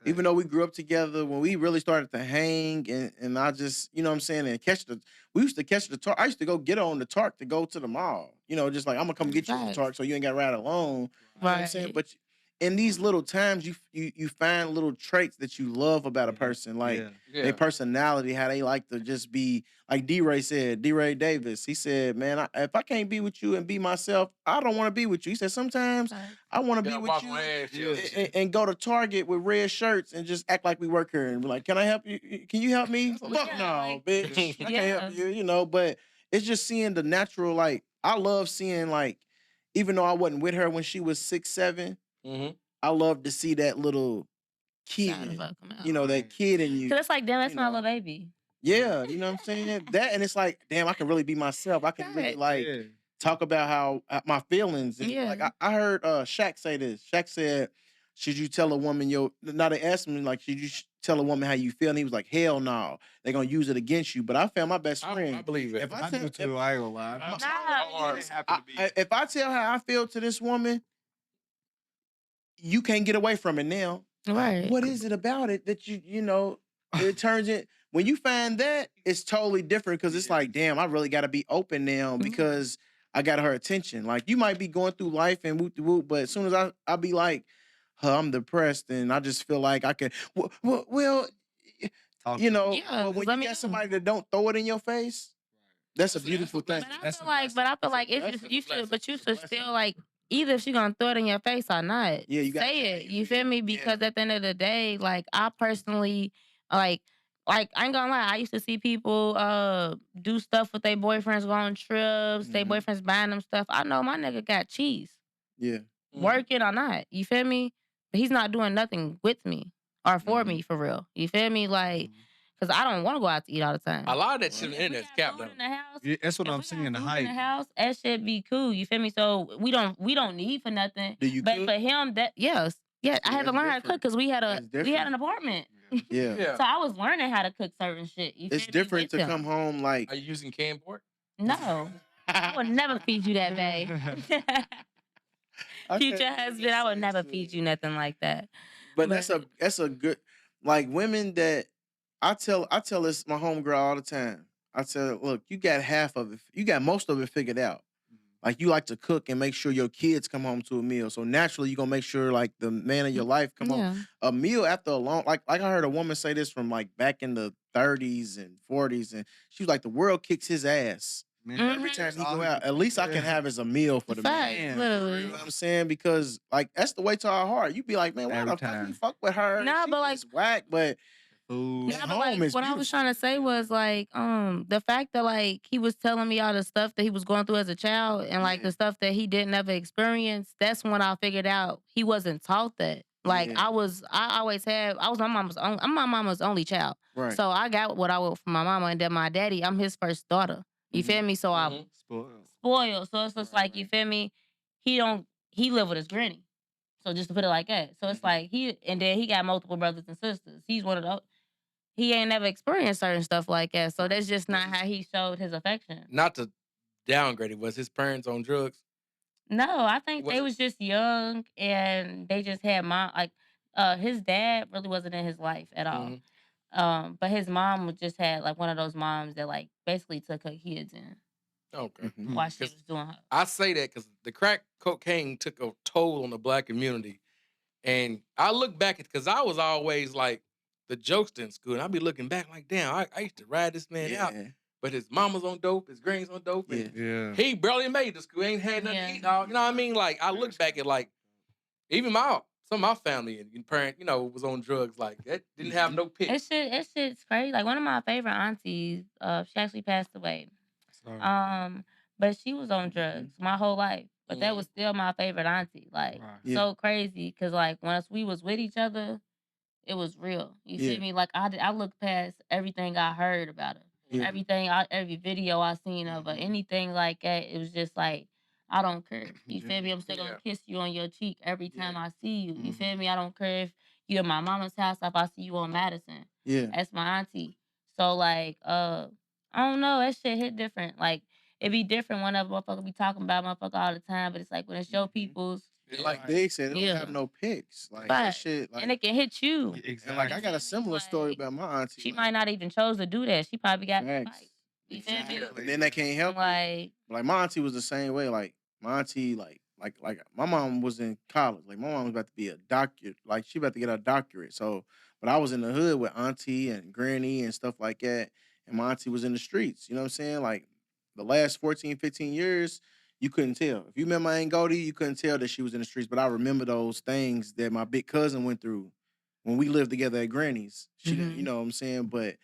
Even though we grew up together, when we really started to hang and I just, you know what I'm saying, and we used to catch the Tark. I used to go get her on the Tark to go to the mall. You know, just like I'm gonna come get you on the Tark so you ain't got to ride alone. You know what I'm saying? But in these little times, you find little traits that you love about a person, like their personality, how they like to just be. Like D-Ray said, D-Ray Davis, he said, man, if I can't be with you and be myself, I don't want to be with you. He said, sometimes I want to be with you and go to Target with red shirts and just act like we work here and be like, can I help you? Can you help me? Fuck no, bitch. I can't help you, you know, but it's just seeing the natural, like, I love seeing, like, even though I wasn't with her when she was 6, 7, I love to see that little kid, you know, that kid in you. Cause it's like, damn, that's my little baby. Yeah, you know what I'm saying? That, and it's like, damn, I can really be myself. I can really like talk about how my feelings. And, like I heard Shaq say this. Shaq said, "Should you tell a woman your?" Now they asked me like, "Should you tell a woman how you feel?" And he was like, "Hell no, they're gonna use it against you." But I found my best friend. I believe it. If I do too. I ain't gonna lie. if I tell her how I feel to this woman, you can't get away from it now. Right. What is it about it that you know? It turns it when you find that it's totally different because it's like, damn, I really got to be open now because I got her attention. Like you might be going through life and whoop de whoop, but as soon as I be like, I'm depressed and I just feel like I can. Well you know, but when you got somebody that don't throw it in your face, that's a beautiful thing. But I feel like it's just you should still like. Either if she gonna throw it in your face or not, you gotta say it. You feel me? Because at the end of the day, like I personally, like I ain't gonna lie, I used to see people do stuff with their boyfriends, go on trips, their boyfriends buying them stuff. I know my nigga got cheese. Yeah. Working or not. You feel me? But he's not doing nothing with me or for me for real. You feel me? Like, cause I don't want to go out to eat all the time. A lot of that shit in the internet's capped though. Yeah, that's what I'm saying. The hype. In the house, that shit be cool. You feel me? So we don't need for nothing. Do you but cook? for him, I had to learn how to cook because we had an apartment. Yeah. So I was learning how to cook certain shit. You It's feel me? different to come home like. Are you using canned pork? No, I would never feed you that, babe. Future husband, I would never feed you nothing like that. But that's a good, like women that I tell this my homegirl all the time. I tell her, look, you got half of it, you got most of it figured out. Like you like to cook and make sure your kids come home to a meal. So naturally, you're gonna make sure like the man of your life come home. A meal after a long like I heard a woman say this from like back in the 30s and 40s, and she was like, the world kicks his ass. Every time he go out, at least I can have as a meal for the man. Literally. You know what I'm saying? Because like that's the way to our heart. You be like, man, why the fuck you fuck with her? No, She but like is whack, but home is what I was trying to say was like, the fact that like he was telling me all the stuff that he was going through as a child and like the stuff that he didn't ever experience, that's when I figured out he wasn't taught that. Like I was my mama's only child. Right. So I got what I want from my mama, and then my daddy, I'm his first daughter. You feel me? So I'm spoiled. So it's just like, you feel me? He live with his granny. So just to put it like that. So it's like and then he got multiple brothers and sisters. He's one of those. He ain't never experienced certain stuff like that. So that's just not how he showed his affection. Not to downgrade it. Was his parents on drugs? No, I think they was just young and they just had his dad really wasn't in his life at all. But his mom just had like one of those moms that like basically took her kids in. Okay. While she was doing her. I say that because the crack cocaine took a toll on the black community. And I look back at because I was always like the jokester in school. And I'd be looking back like, damn, I used to ride this man out. But his mama's on dope, his granny's on dope. And he barely made the school. Ain't had nothing to eat. You know what I mean? Like I look back at like even some of my family and parents, was on drugs. Like that didn't have no pick. That shit's crazy. Like one of my favorite aunties, she actually passed away. But she was on drugs my whole life. But that was still my favorite auntie. Like so crazy because like once we was with each other, it was real. You feel me? Like I looked past everything I heard about her. Every video I seen of her, anything like that, it was just like, I don't care. You feel me? I'm still gonna kiss you on your cheek every time I see you. You feel me? I don't care if you're at my mama's house, if I see you on Madison. Yeah. That's my auntie. So like, I don't know, that shit hit different. Like, it be different whenever motherfucker be talking about motherfucker all the time, but it's like when it's your people's, Like Big said, they don't have no pics. Like that shit. Like, and it can hit you. Exactly. And like I got a similar story about my auntie. She might not even chose to do that. She probably got the fight. Exactly. And then they can't help like my auntie was the same way. Like my auntie, like my mom was in college. Like my mom was about to be a doctor. Like she about to get a doctorate. So, but I was in the hood with auntie and granny and stuff like that. And my auntie was in the streets. You know what I'm saying? Like the last 14, 15 years, you couldn't tell. If you met my Aunt Goldie, you couldn't tell that she was in the streets. But I remember those things that my big cousin went through when we lived together at Granny's. She didn't, you know what I'm saying? But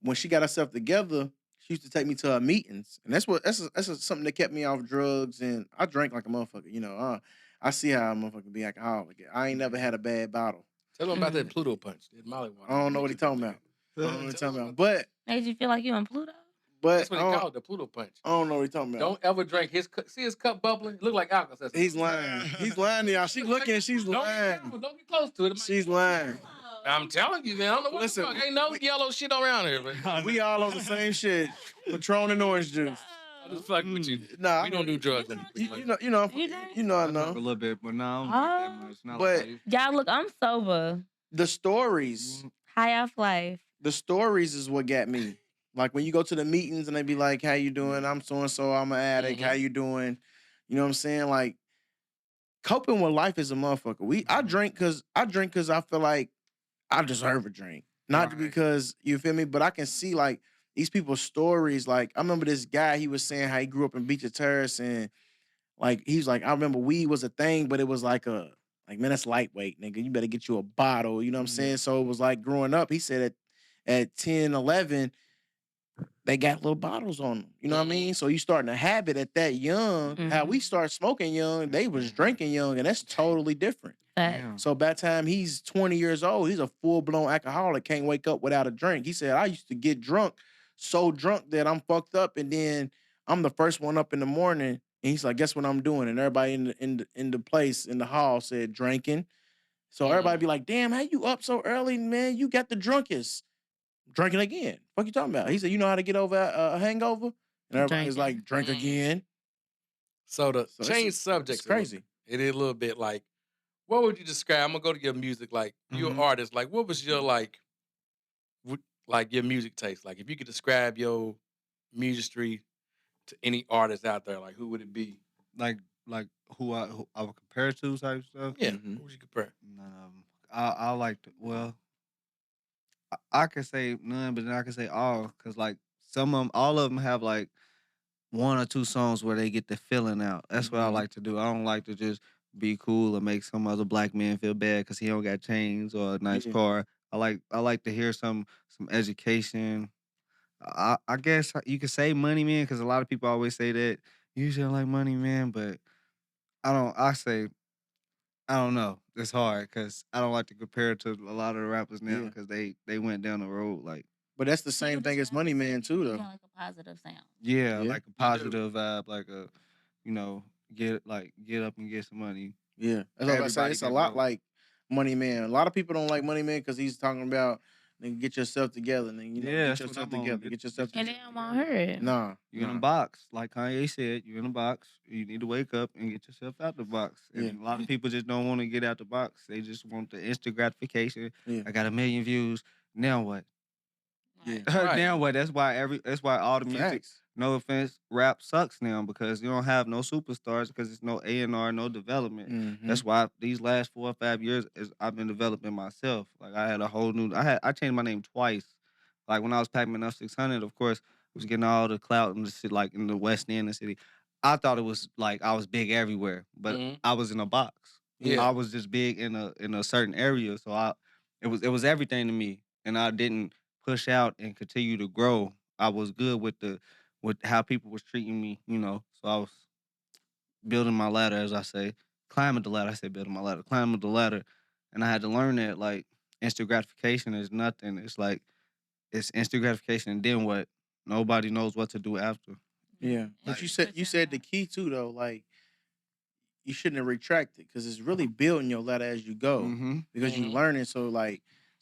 when she got herself together, she used to take me to her meetings, and that's something that kept me off drugs. And I drank like a motherfucker, you know. I see how a motherfucker be alcoholic. I ain't never had a bad bottle. Tell them about that Pluto punch. That Molly water. I don't know what he talking about. I don't know what he talking about. But made you feel like you on Pluto? But that's what he called the Pluto punch. I don't know what he talking about. Don't ever drink his cup. See his cup bubbling? It look like alcohol. He's lying. He's lying to y'all. She looking. She's lying. Don't get close to it. She's lying. I'm telling you, man. I don't know what the fuck. Ain't no yellow shit around here. But we all on the same shit. Patron and orange juice. I'm just fucking with you. Nah, we don't do drugs. You know. I know a little bit, but no, I don't drink that much. Not but y'all look, I'm sober. The stories, high off life. The stories is what got me. Like when you go to the meetings and they be like, "How you doing? I'm so and so. I'm an addict. How you doing?" You know what I'm saying? Like coping with life is a motherfucker. I drink because I feel like I deserve a drink, not because you feel me. But I can see like these people's stories. Like I remember this guy. He was saying how he grew up in Beach Terrace and like he's like I remember weed was a thing, but it was like man, that's lightweight, nigga. You better get you a bottle. You know what I'm saying? So it was like growing up. He said at 10, 11. They got little bottles on them. You know what I mean? So you starting a habit at that young. How we start smoking young, they was drinking young, and that's totally different. So by the time he's 20 years old, he's a full-blown alcoholic, can't wake up without a drink. He said, I used to get drunk, so drunk that I'm fucked up, and then I'm the first one up in the morning, and he's like, guess what I'm doing? And everybody in the place, in the hall said, drinking. So everybody be like, damn, how you up so early, man? You got the drunkest. Drinking again. What you talking about? He said, you know how to get over a hangover? And everybody's like, drink again. So to change subjects, it's crazy. It is a little bit like, what would you describe? I'm gonna go to your music. Like you're an artist. Like what was your like your music taste? Like if you could describe your musicry to any artist out there, like who would it be? Like who I would compare to type stuff. Yeah, who would you compare? I like to, well. I could say none, but then I could say all, cause like all of them have like one or two songs where they get the feeling out. That's what I like to do. I don't like to just be cool or make some other black man feel bad because he don't got chains or a nice car. I like to hear some education. I guess you could say Money Man because a lot of people always say that you should like Money Man, but I don't. I don't know. It's hard because I don't like to compare it to a lot of the rappers now because they went down the road like. But that's the same thing as Money Man too, though. Like a positive sound. Yeah, like a positive vibe, like a, get up and get some money. Yeah, that's what I say. It's a lot like Money Man. A lot of people don't like Money Man because he's talking about then get yourself together, and then get yourself together, get yourself together. And they don't want her. Nah, you're in a box, like Kanye said. You're in a box. You need to wake up and get yourself out the box. And a lot of people just don't want to get out the box. They just want the instant gratification. I got 1 million views. Now what? Yeah. Now what? That's why all the music. No offense, rap sucks now because you don't have no superstars because it's no A&R, no development. That's why these last 4 or 5 years I've been developing myself. Like I had a whole new. I changed my name twice. Like when I was PacMan 600, of course, I was getting all the clout in the city, like in the West End of the city. I thought it was like I was big everywhere, but I was in a box. Yeah, I was just big in a certain area, so it was everything to me, and I didn't push out and continue to grow. I was good with how people was treating me, So I was building my ladder, as I say, climbing the ladder. I said building my ladder, climbing the ladder, and I had to learn that like instant gratification is nothing. It's like it's instant gratification, and then what? Nobody knows what to do after. Yeah, but you said the key too though, like you shouldn't retract it because it's really building your ladder as you go because you learning. So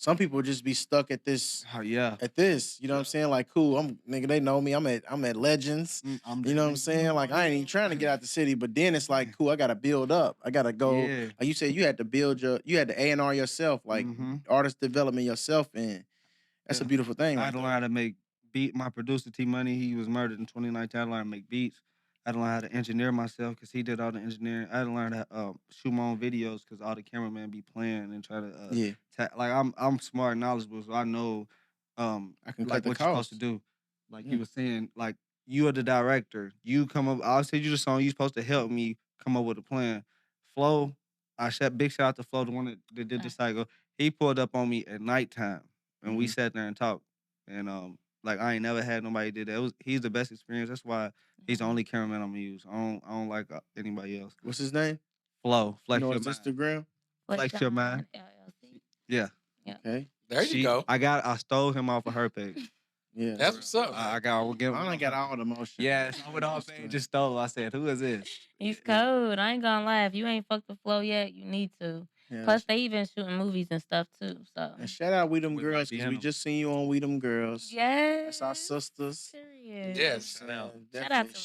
some people just be stuck at this. Yeah. At this, you know what I'm saying? Like, cool, nigga, they know me. I'm at Legends. You know what I'm saying? Like, I ain't even trying to get out the city, but then it's like, cool, I gotta build up. I gotta go. Yeah. Like you said, you had to A&R yourself, like artist development yourself, and that's a beautiful thing. I had to learn how to make beat. My producer T Money, he was murdered in 2019. I had to learn how to make beats. I had to learn how to engineer myself because he did all the engineering. I had to learn how to shoot my own videos because all the cameramen be playing and try to like I'm smart and knowledgeable, so I know I can like cut the what you're supposed to do. Like you were saying, like you are the director. You come up. I'll send you the song. You're supposed to help me come up with a plan. Flo, big shout out to Flo, the one that did the cycle. He pulled up on me at nighttime and we sat there and talked. And like I ain't never had nobody did that. He's the best experience. That's why he's the only cameraman I'm gonna use. I don't like anybody else. What's his name? Flo. Flex you know your his mind. Instagram? Flex your mind. LLC. Yeah. Okay. There you go. I stole him off of her page. Yeah. That's what's up. I done got all the motion. Yes, I went off page just stole. I said, who is this? He's cold. I ain't gonna lie. If you ain't fucked the flow yet, you need to. Yeah. Plus, they even shooting movies and stuff too. So. And shout out We Them Girls because we just seen you on We Them Girls. Yes. That's our sisters. Serious. Yes. Shout out to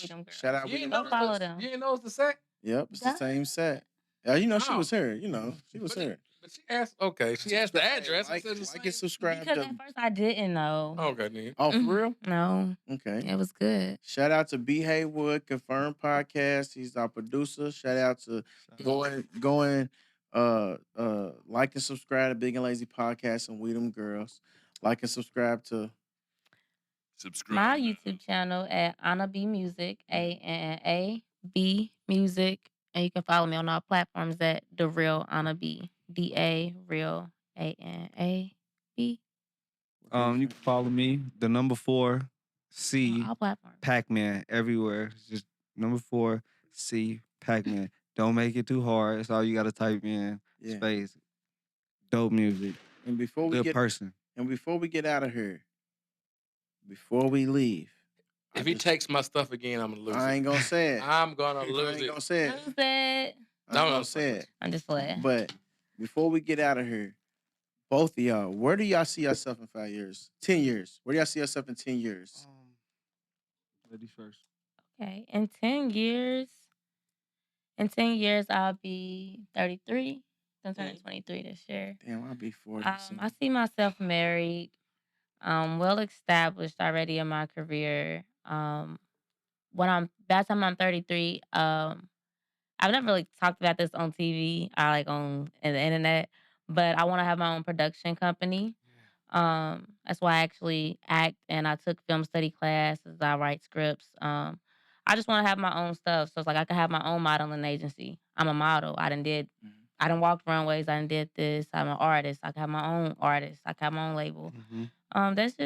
We Them Girls. Shout out We Them Girls. Follow them. You didn't know it's the set? Yep, it's the same set. You know, she was here. You know, she was here. But she asked, she asked the address. Like and subscribe. Because at first I didn't know. Okay, then. Oh, for real? No. Okay. It was good. Shout out to B. Haywood, Confirmed Podcast. He's our producer. Shout out to going, like and subscribe to Big and Lazy Podcast and We Them Girls. Like and subscribe to my YouTube channel at Anna B Music, ANNA-B Music. And you can follow me on all platforms at The Real Anna B. DA Real ANAB. You can follow me, the number 4 C all platforms. PacMan everywhere. It's just number 4 C PacMan. Don't make it too hard. That's all you gotta type in. Space. Dope music. And before we Good person. And before we get out of here, before we leave. If he takes my stuff again, I'm gonna lose it. I ain't gonna say it. I'm gonna lose it. I ain't gonna say it. Lose it. I'm gonna say it. I'm just playing. But before we get out of here, both of y'all, where do y'all see yourself in 5 years? 10 years. Where do y'all see yourself in 10 years? Ladies first. Okay. In 10 years, I'll be 33. I'm turning 23 this year. Damn, I'll be 40. I see myself married, well established already in my career. By the time I'm 33, I've never really talked about this on TV or like on the internet, but I want to have my own production company. That's why I actually act and I took film study classes. I write scripts. I just want to have my own stuff. So it's like I can have my own modeling agency. I'm a model. I done walked runways. I done did this. I'm an artist. I can have my own artist. I can have my own label. That's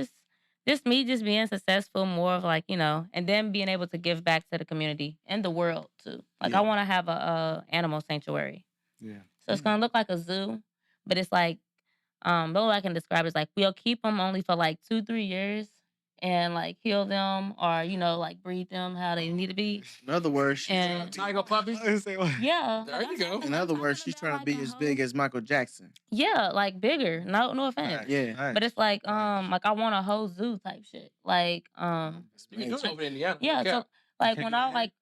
just me just being successful, more of like, and then being able to give back to the community and the world too. Like I want to have a animal sanctuary. Yeah. So it's gonna look like a zoo, but it's like, the way I can describe it is like we'll keep them only for like 2-3 years and like heal them or like breed them how they need to be. In other words, tiger puppies. Yeah. There you go. In other words, she's trying to be as big as Michael Jackson. Yeah, like bigger. No offense. Yeah. But it's like I want a whole zoo type shit. Like You can do it over in Indiana. yeah. So like when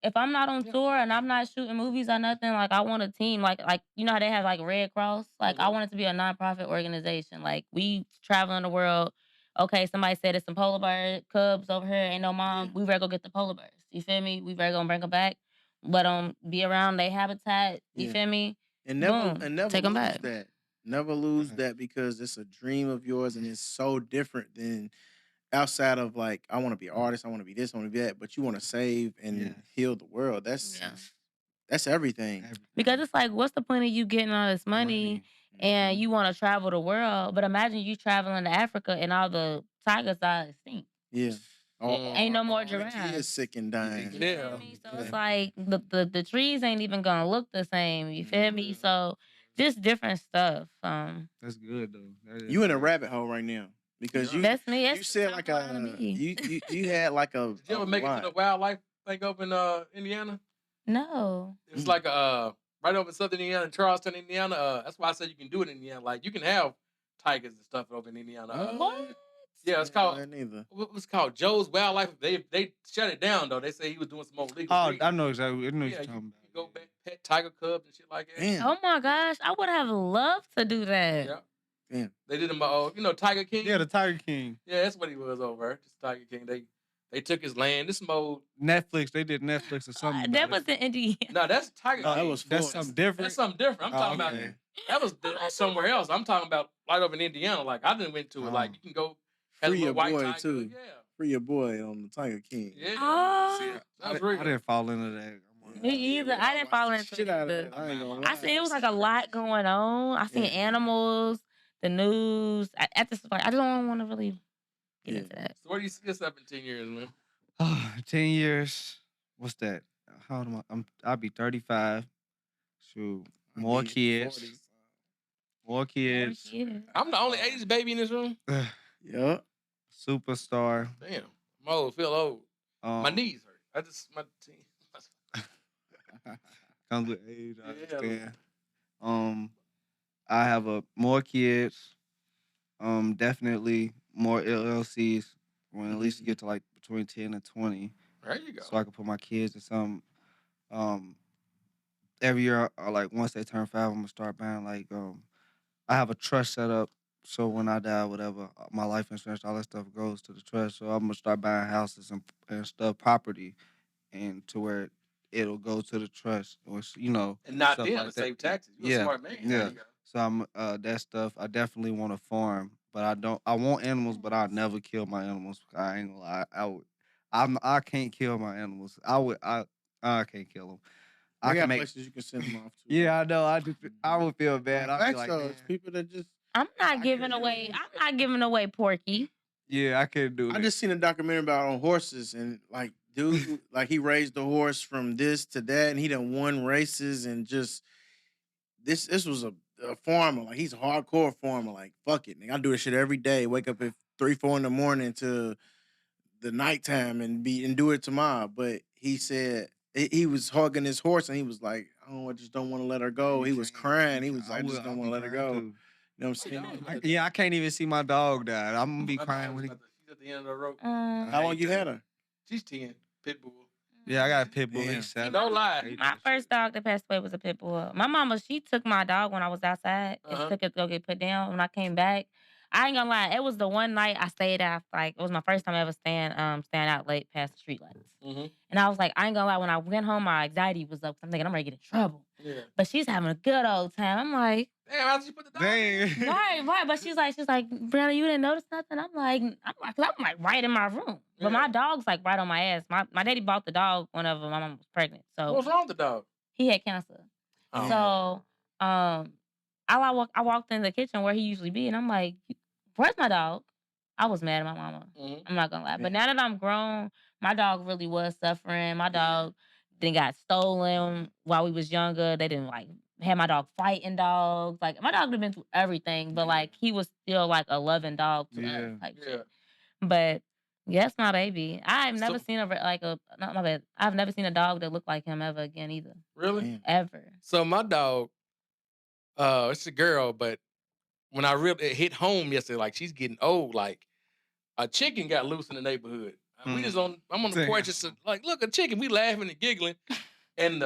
if I'm not on tour and I'm not shooting movies or nothing, like I want a team like you know how they have like Red Cross? Like I want it to be a nonprofit organization. Like we travel in the world. Okay, somebody said it's some polar bear cubs over here. Ain't no mom. We better go get the polar bears. You feel me? We better go bring them back. Let them be around their habitat. You feel me? And never take them lose back. that. Never lose that because it's a dream of yours and it's so different than outside of like I want to be an artist. I want to be this. I want to be that. But you want to save and heal the world. That's everything. Because it's like, what's the point of you getting all this money and you want to travel the world? But imagine you traveling to Africa and all the tigers are extinct. Yeah. Ain't no more giraffes. He is sick and dying. Yeah. So it's like the trees ain't even gonna look the same. You feel me? So just different stuff. That's good though. You in a rabbit hole right now because that's me. You said like you had like a. Did you ever make it to the wildlife thing up in Indiana? No. It's like right over in southern Indiana, Charleston, Indiana. That's why I said you can do it in Indiana. Like you can have tigers and stuff over in Indiana. What? Yeah, it's called. Neither. What was called Joe's Wildlife. They shut it down though. They say he was doing some more legal. Oh, breeding. I know exactly. I know what Yeah, you're talking you about. go back pet tiger cubs and shit like that. Damn. Oh my gosh, I would have loved to do that. Yeah. Damn. They did him. Tiger King. Yeah, the Tiger King. Yeah, that's what he was over. Just Tiger King. They took his land. This mode. Netflix. They did Netflix or something. That was in Indiana. No, that's Tiger No, King. that was That's Florida. something different. That's something different. I'm talking about. okay. That was somewhere else. I'm talking about right over in Indiana. Like I didn't went to it. Like you can go. Have a Free little your white boy tiger. too. Yeah. Free your boy on the Tiger King. Yeah. Oh. See, I that was didn't fall into that. Me either. I didn't fall into Shit out of it. that. I ain't gonna lie. I seen it was like a lot going on. I seen animals, the news. At this point, I don't want to really get into that. So where do you see yourself in 10 years, man? 10 years. What's that? How old am I? I'll be 35. Shoot. More kids. 40. More kids. Yeah. I'm the only 80s baby in this room. Yeah. Superstar. Damn. I'm old. Feel old. My knees hurt. My team. Comes with age, I Yeah. understand. I have more kids. Definitely more LLCs. When at least get to like between 10 and 20. There you go. So I can put my kids in some. Every year, like once they turn 5, I'm gonna start buying like I have a trust set up. So when I die, whatever, my life insurance, all that stuff goes to the trust. So I'm gonna start buying houses and stuff, property, and to where it'll go to the trust, or And not stuff them like to that. save taxes. You're a smart man. There Yeah. you go. So I'm that stuff. I definitely want a farm, but I don't. I want animals, but I'll never kill my animals. I ain't gonna lie. I can't kill my animals. I can't kill them. I got can make. places you can send them off to. Yeah, I know. I would feel bad. I'd be Facts like, though, "Man." it's people that just. I'm not giving away Porky. Yeah, I can't do it. I just seen a documentary about on horses and like dude, like he raised the horse from this to that, and he done won races and just this was a farmer. Like he's a hardcore farmer. Like fuck it, nigga, I do this shit every day. Wake up at 3, 4 in the morning to the nighttime and do it tomorrow. But he said he was hugging his horse and he was like, I just don't want to let her go. He was crying. He was like, I just don't want to let her go. You know what I'm saying? Yeah, I can't even see my dog die. I'm gonna be crying when he. She's at the end of the rope. How long you had her? She's 10. Pit bull. Yeah, I got a pit bull. Yeah. He's 7. Don't lie. My first dog that passed away was a pit bull. My mama, she took my dog when I was outside and Uh-huh. took it to go get put down. When I came back, I ain't gonna lie, it was the one night I stayed out. Like it was my first time ever staying out late past the street lights. Mm-hmm. And I was like, I ain't gonna lie, when I went home, my anxiety was up. I'm thinking I'm ready to get in trouble. Yeah. But she's having a good old time. I'm like, Damn, how did you put the dog in? Dang. right. But she's like, Brianna, you didn't notice nothing? I'm like right in my room. Yeah. But my dog's like right on my ass. My daddy bought the dog whenever my mom was pregnant. So What's wrong with the dog? he had cancer. Oh. So I walked in the kitchen where he usually be, and I'm like, where's my dog? I was mad at my mama. Mhm. I'm not gonna lie. But now that I'm grown, my dog really was suffering. My dog then got stolen while we was younger. They didn't had my dog fighting dogs. Like my dog had been through everything, but like he was still like a loving dog to us. Type Yeah. shit. But yes, my baby. I've never So- seen not my bad. I've never seen a dog that looked like him ever again either. Really? Damn. Ever. So my dog, it's a girl, but when it hit home yesterday, like she's getting old, like a chicken got loose in the neighborhood. I'm on the porch, just like, look, a chicken. We laughing and giggling. And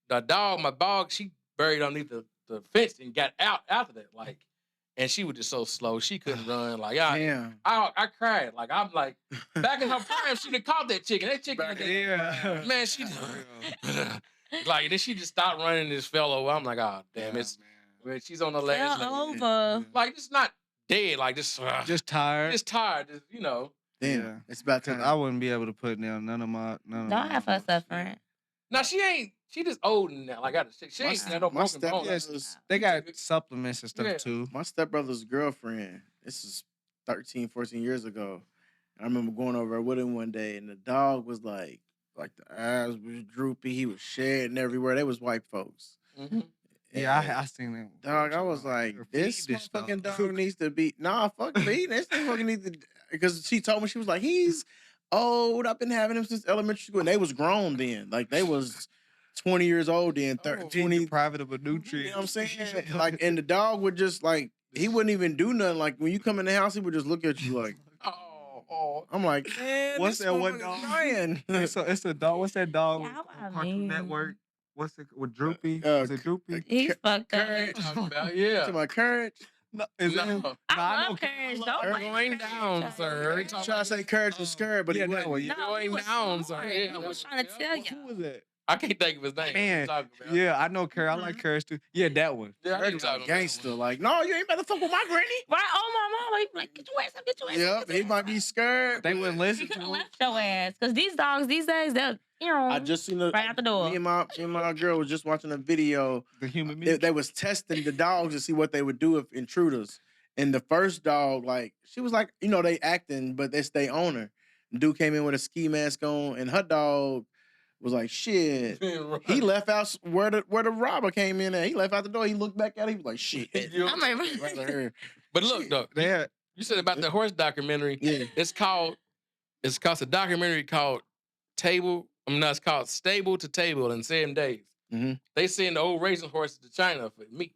the dog, my dog, she buried underneath the fence and got out after that. Like, and she was just so slow. She couldn't run. Like, Damn. I cried. Like, I'm like, back in her prime, she'd have caught that chicken. That chicken, Yeah. man, she like, and then she just stopped running and just fell over. I'm like, oh, damn, she's on the last leg. over. Like, it's not dead. Like, just tired. just tired. Just, Damn. Yeah. It's about Cause time. I wouldn't be able to put down none of my. Don't have her suffering. Now she ain't. She just old now. Like, she ain't got no my broken bones. stepbrother's, They got supplements and stuff Yeah. too. my stepbrother's girlfriend, this is 13, 14 years ago. I remember going over with him one day, and the dog was like the eyes was droopy. He was shedding everywhere. They was white folks. Mhm. Yeah, And, I seen them. dog, I was like, this fucking dog needs to be fuck feeding. This thing fucking needs to, because she told me, she was like, he's old. I've been having him since elementary school, and they was grown then. Like they was 20 years old then, 20. Private of a You know nutrient. what I'm saying? Like, and the dog would just like he wouldn't even do nothing. Like when you come in the house, he would just look at you like, oh. I'm like, man, What's this that one motherfucker's dog? crying. It's a dog. What's that dog Yeah, on Cartoon Network? What's it with Droopy? Was it Droopy? He's fucked up. Courage. Yeah. To my courage. No, is it? No. I love Courage. Don't You're like going down, sir. Trying to say courage was scared, but yeah, he that wasn't. one. Yeah. No, he Going was down, smart. sir. He Yeah. was trying to tell you. Who was that? I can't think of his name. Man, What you talking about? yeah, I know Courage. I like Courage too. Yeah, that one. Yeah, I know Courage you was talking a about gangster. Like, no, you ain't better fuck with my granny. Right? Oh my mama, he like, get your ass up, get your ass up. Yep, he might be scared. They wouldn't listen He to could have him. left your ass. Because these dogs these days, they're, I just seen right out the door. Me and my girl was just watching a video. The human They, being. they was testing the dogs to see what they would do if intruders. And the first dog, like, she was like, you know, they acting, but they stay on her. Dude came in with a ski mask on, and her dog was like, shit. He left out where the robber came in at. He left out the door. He looked back at it. He was like, shit. I'm like, Right here. But look, though, They had you said about the horse documentary. Yeah. It's called a documentary called it's called Stable to Table in 7 days. Mhm. They send the old racing horses to China for meat.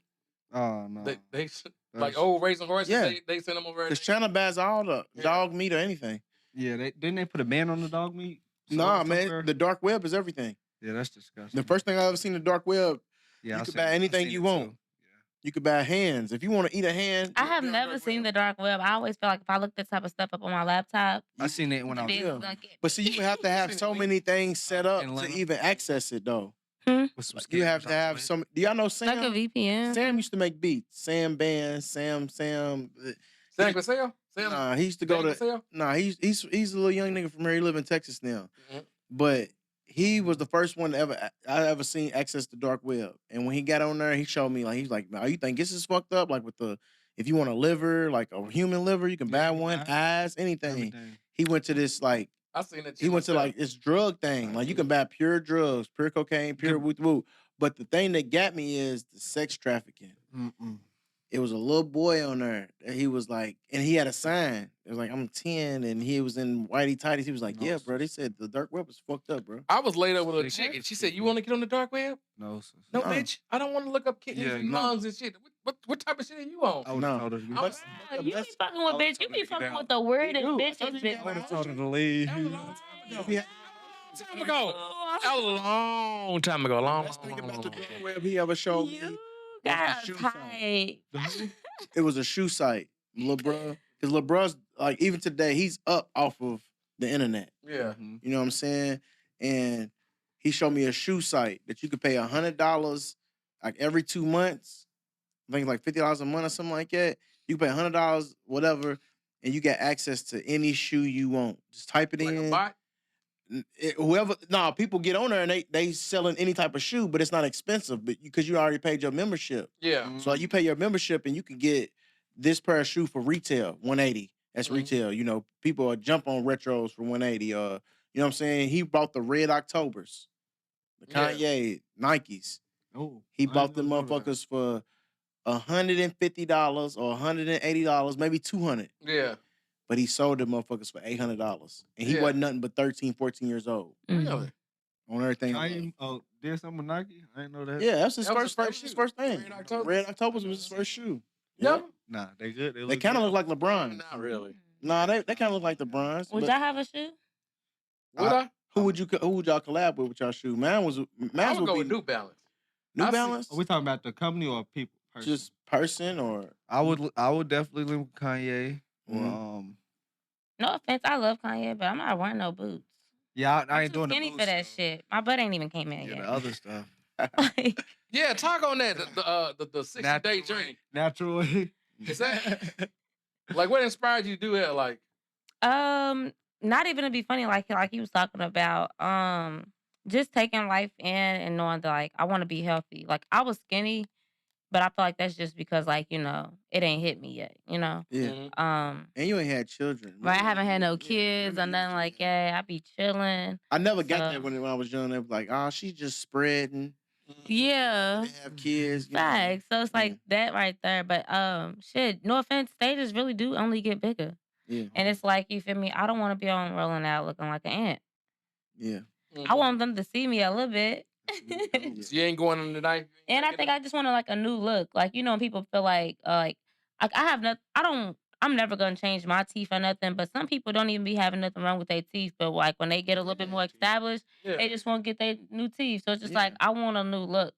oh no. They like old racing horses. Yeah. They send them over. Because China buys all the Yeah. dog meat or anything. Yeah, didn't they put a ban on the dog meat? Nah, Somewhere? man, the dark web is everything. Yeah, that's disgusting. The first thing I ever seen the dark web, yeah, you I could seen- buy I anything seen you it want. too. you could buy hands. If you want to eat a hand, I have never seen the dark web. I always feel like if I look this type of stuff up on my laptop, I seen it when I was. it's yeah. gonna get But see, you would have to have so many things set up to Atlanta. even access it, though. With some You have scams to on have it. some. Do y'all know Sam? like a VPN. Sam used to make beats. Sam Band, Sam. Sam Cassell? Sam? Nah, he used to go Sam to. Cassell? Nah, he's a little young nigga from here. He live in Texas now, Mhm. but he was the first one I ever seen access the dark web. And when he got on there, he showed me like he's like, "Oh, you think this is fucked up? Like with the if you want a liver, like a human liver, you can buy one, eyes, anything." Everything. He went to this like I seen that. he went to like this drug thing. Like you can buy pure drugs, pure cocaine, pure woo woo. But the thing that got me is the sex trafficking. Mm-mm. It was a little boy on there. And he was like, and he had a sign. It was like, I'm 10, and he was in whitey tighties. He was like, yeah, bro. They said the dark web was fucked up, bro. I was laid up with a Sick. chick, and she said, "You want to get on the dark web?" No, sis. No, No. bitch. I don't want to look up kidneys Yeah, and no. lungs and shit. What type of shit are you on? I would No. have told her to get I'm- out. Wow, you be best- fucking I with would've bitch. You told her be to get fucking out. with the weirdest do. I bitches. told you bitch. that. I would have told her to leave. That was a long time ago. Yeah. Time ago. That was a long time ago. Long, Best thing long, about the long. dark web he ever showed me. You got shoe tight. It was a shoe site, Lil Bruh. Because Lil Bruh's, like, even today, he's up off of the internet. Yeah. Mhm. You know what I'm saying? And he showed me a shoe site that you could pay $100 like every 2 months. I think it's like $50 a month or something like that. You pay $100, whatever, and you get access to any shoe you want. Just type it Like in. a bot? People get on there and they selling any type of shoe, but it's not expensive, but because you already paid your membership. Yeah. So like, you pay your membership and you can get this pair of shoe for retail, 180. That's Mhm. retail. You know, people are jump on retros for 180. You know what I'm saying? He bought the Red Octobers, the Yeah. Kanye Nikes. Oh, He I bought didn't them know that. motherfuckers for $150 or $180, maybe $200. Yeah. But he sold them motherfuckers for $800. And he Yeah. wasn't nothing but 13, 14 years old Really? on everything. I did something with Nike. I didn't know that. Yeah, that's his That was first. his That was first his shoe. first thing. Red Octobers? Red Octobers was his first shoe. Yeah. Nah, they good. They kind of look like LeBron. Not really. Nah, they kind of look like the Bronze. Would but y'all have a shoe? Would I? who would y'all collab with y'all shoe? Mine I would would be go with New Balance. New I see- Balance. Are we talking about the company or people? Person? Just person or I would definitely live with Kanye. Or, Mhm. No offense, I love Kanye, but I'm not wearing no boots. yeah, I I'm ain't too doing the skinny boots, for that though. shit. My butt ain't even came in Yeah, yet. the other stuff. Like, Yeah, talk on that. The 60-day journey. Natural way. Is that like what inspired you to do that? Like, not even to be funny, like he was talking about, just taking life in and knowing that like I want to be healthy. Like I was skinny, but I feel like that's just because like it ain't hit me yet. yeah. mhm. And you ain't had children. Right, I haven't had no Yeah, kids or yeah. nothing like that. I be chilling. I never got So- that when I was young. They was like, oh, she's just spreading. Yeah. They have kids. you know. Facts. So it's like Yeah. that right there. But shit, no offense, they just really do only get bigger. Yeah. And it's like, you feel me? I don't want to be on rolling out looking like an ant. Yeah. I want them to see me a little bit. So you ain't going on tonight. And I think I just want like a new look. Like, people feel like I like I have nothing. I'm never gonna change my teeth or nothing. But some people don't even be having nothing wrong with their teeth. But like when they get a little bit more established, they just want to get their new teeth. So it's just like I want a new look.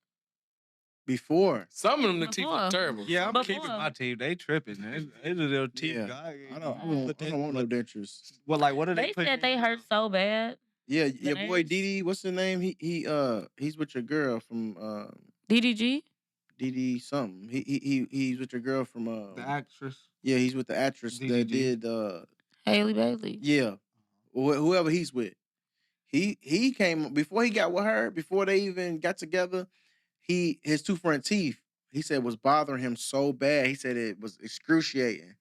Before. Some of them the teeth are terrible. Yeah, I'm keeping my teeth. They tripping. It's a little teeth guy. I don't want no dentures. Well, like what are They said they hurt so bad. Yeah, your boy Didi, what's his name? He's with your girl from DDG. Didi something. He's with your girl from the actress. Yeah, he's with the actress that did Haley Bailey. Yeah, whoever he's with. He came before he got with her. Before they even got together, his two front teeth, he said, was bothering him so bad. He said it was excruciating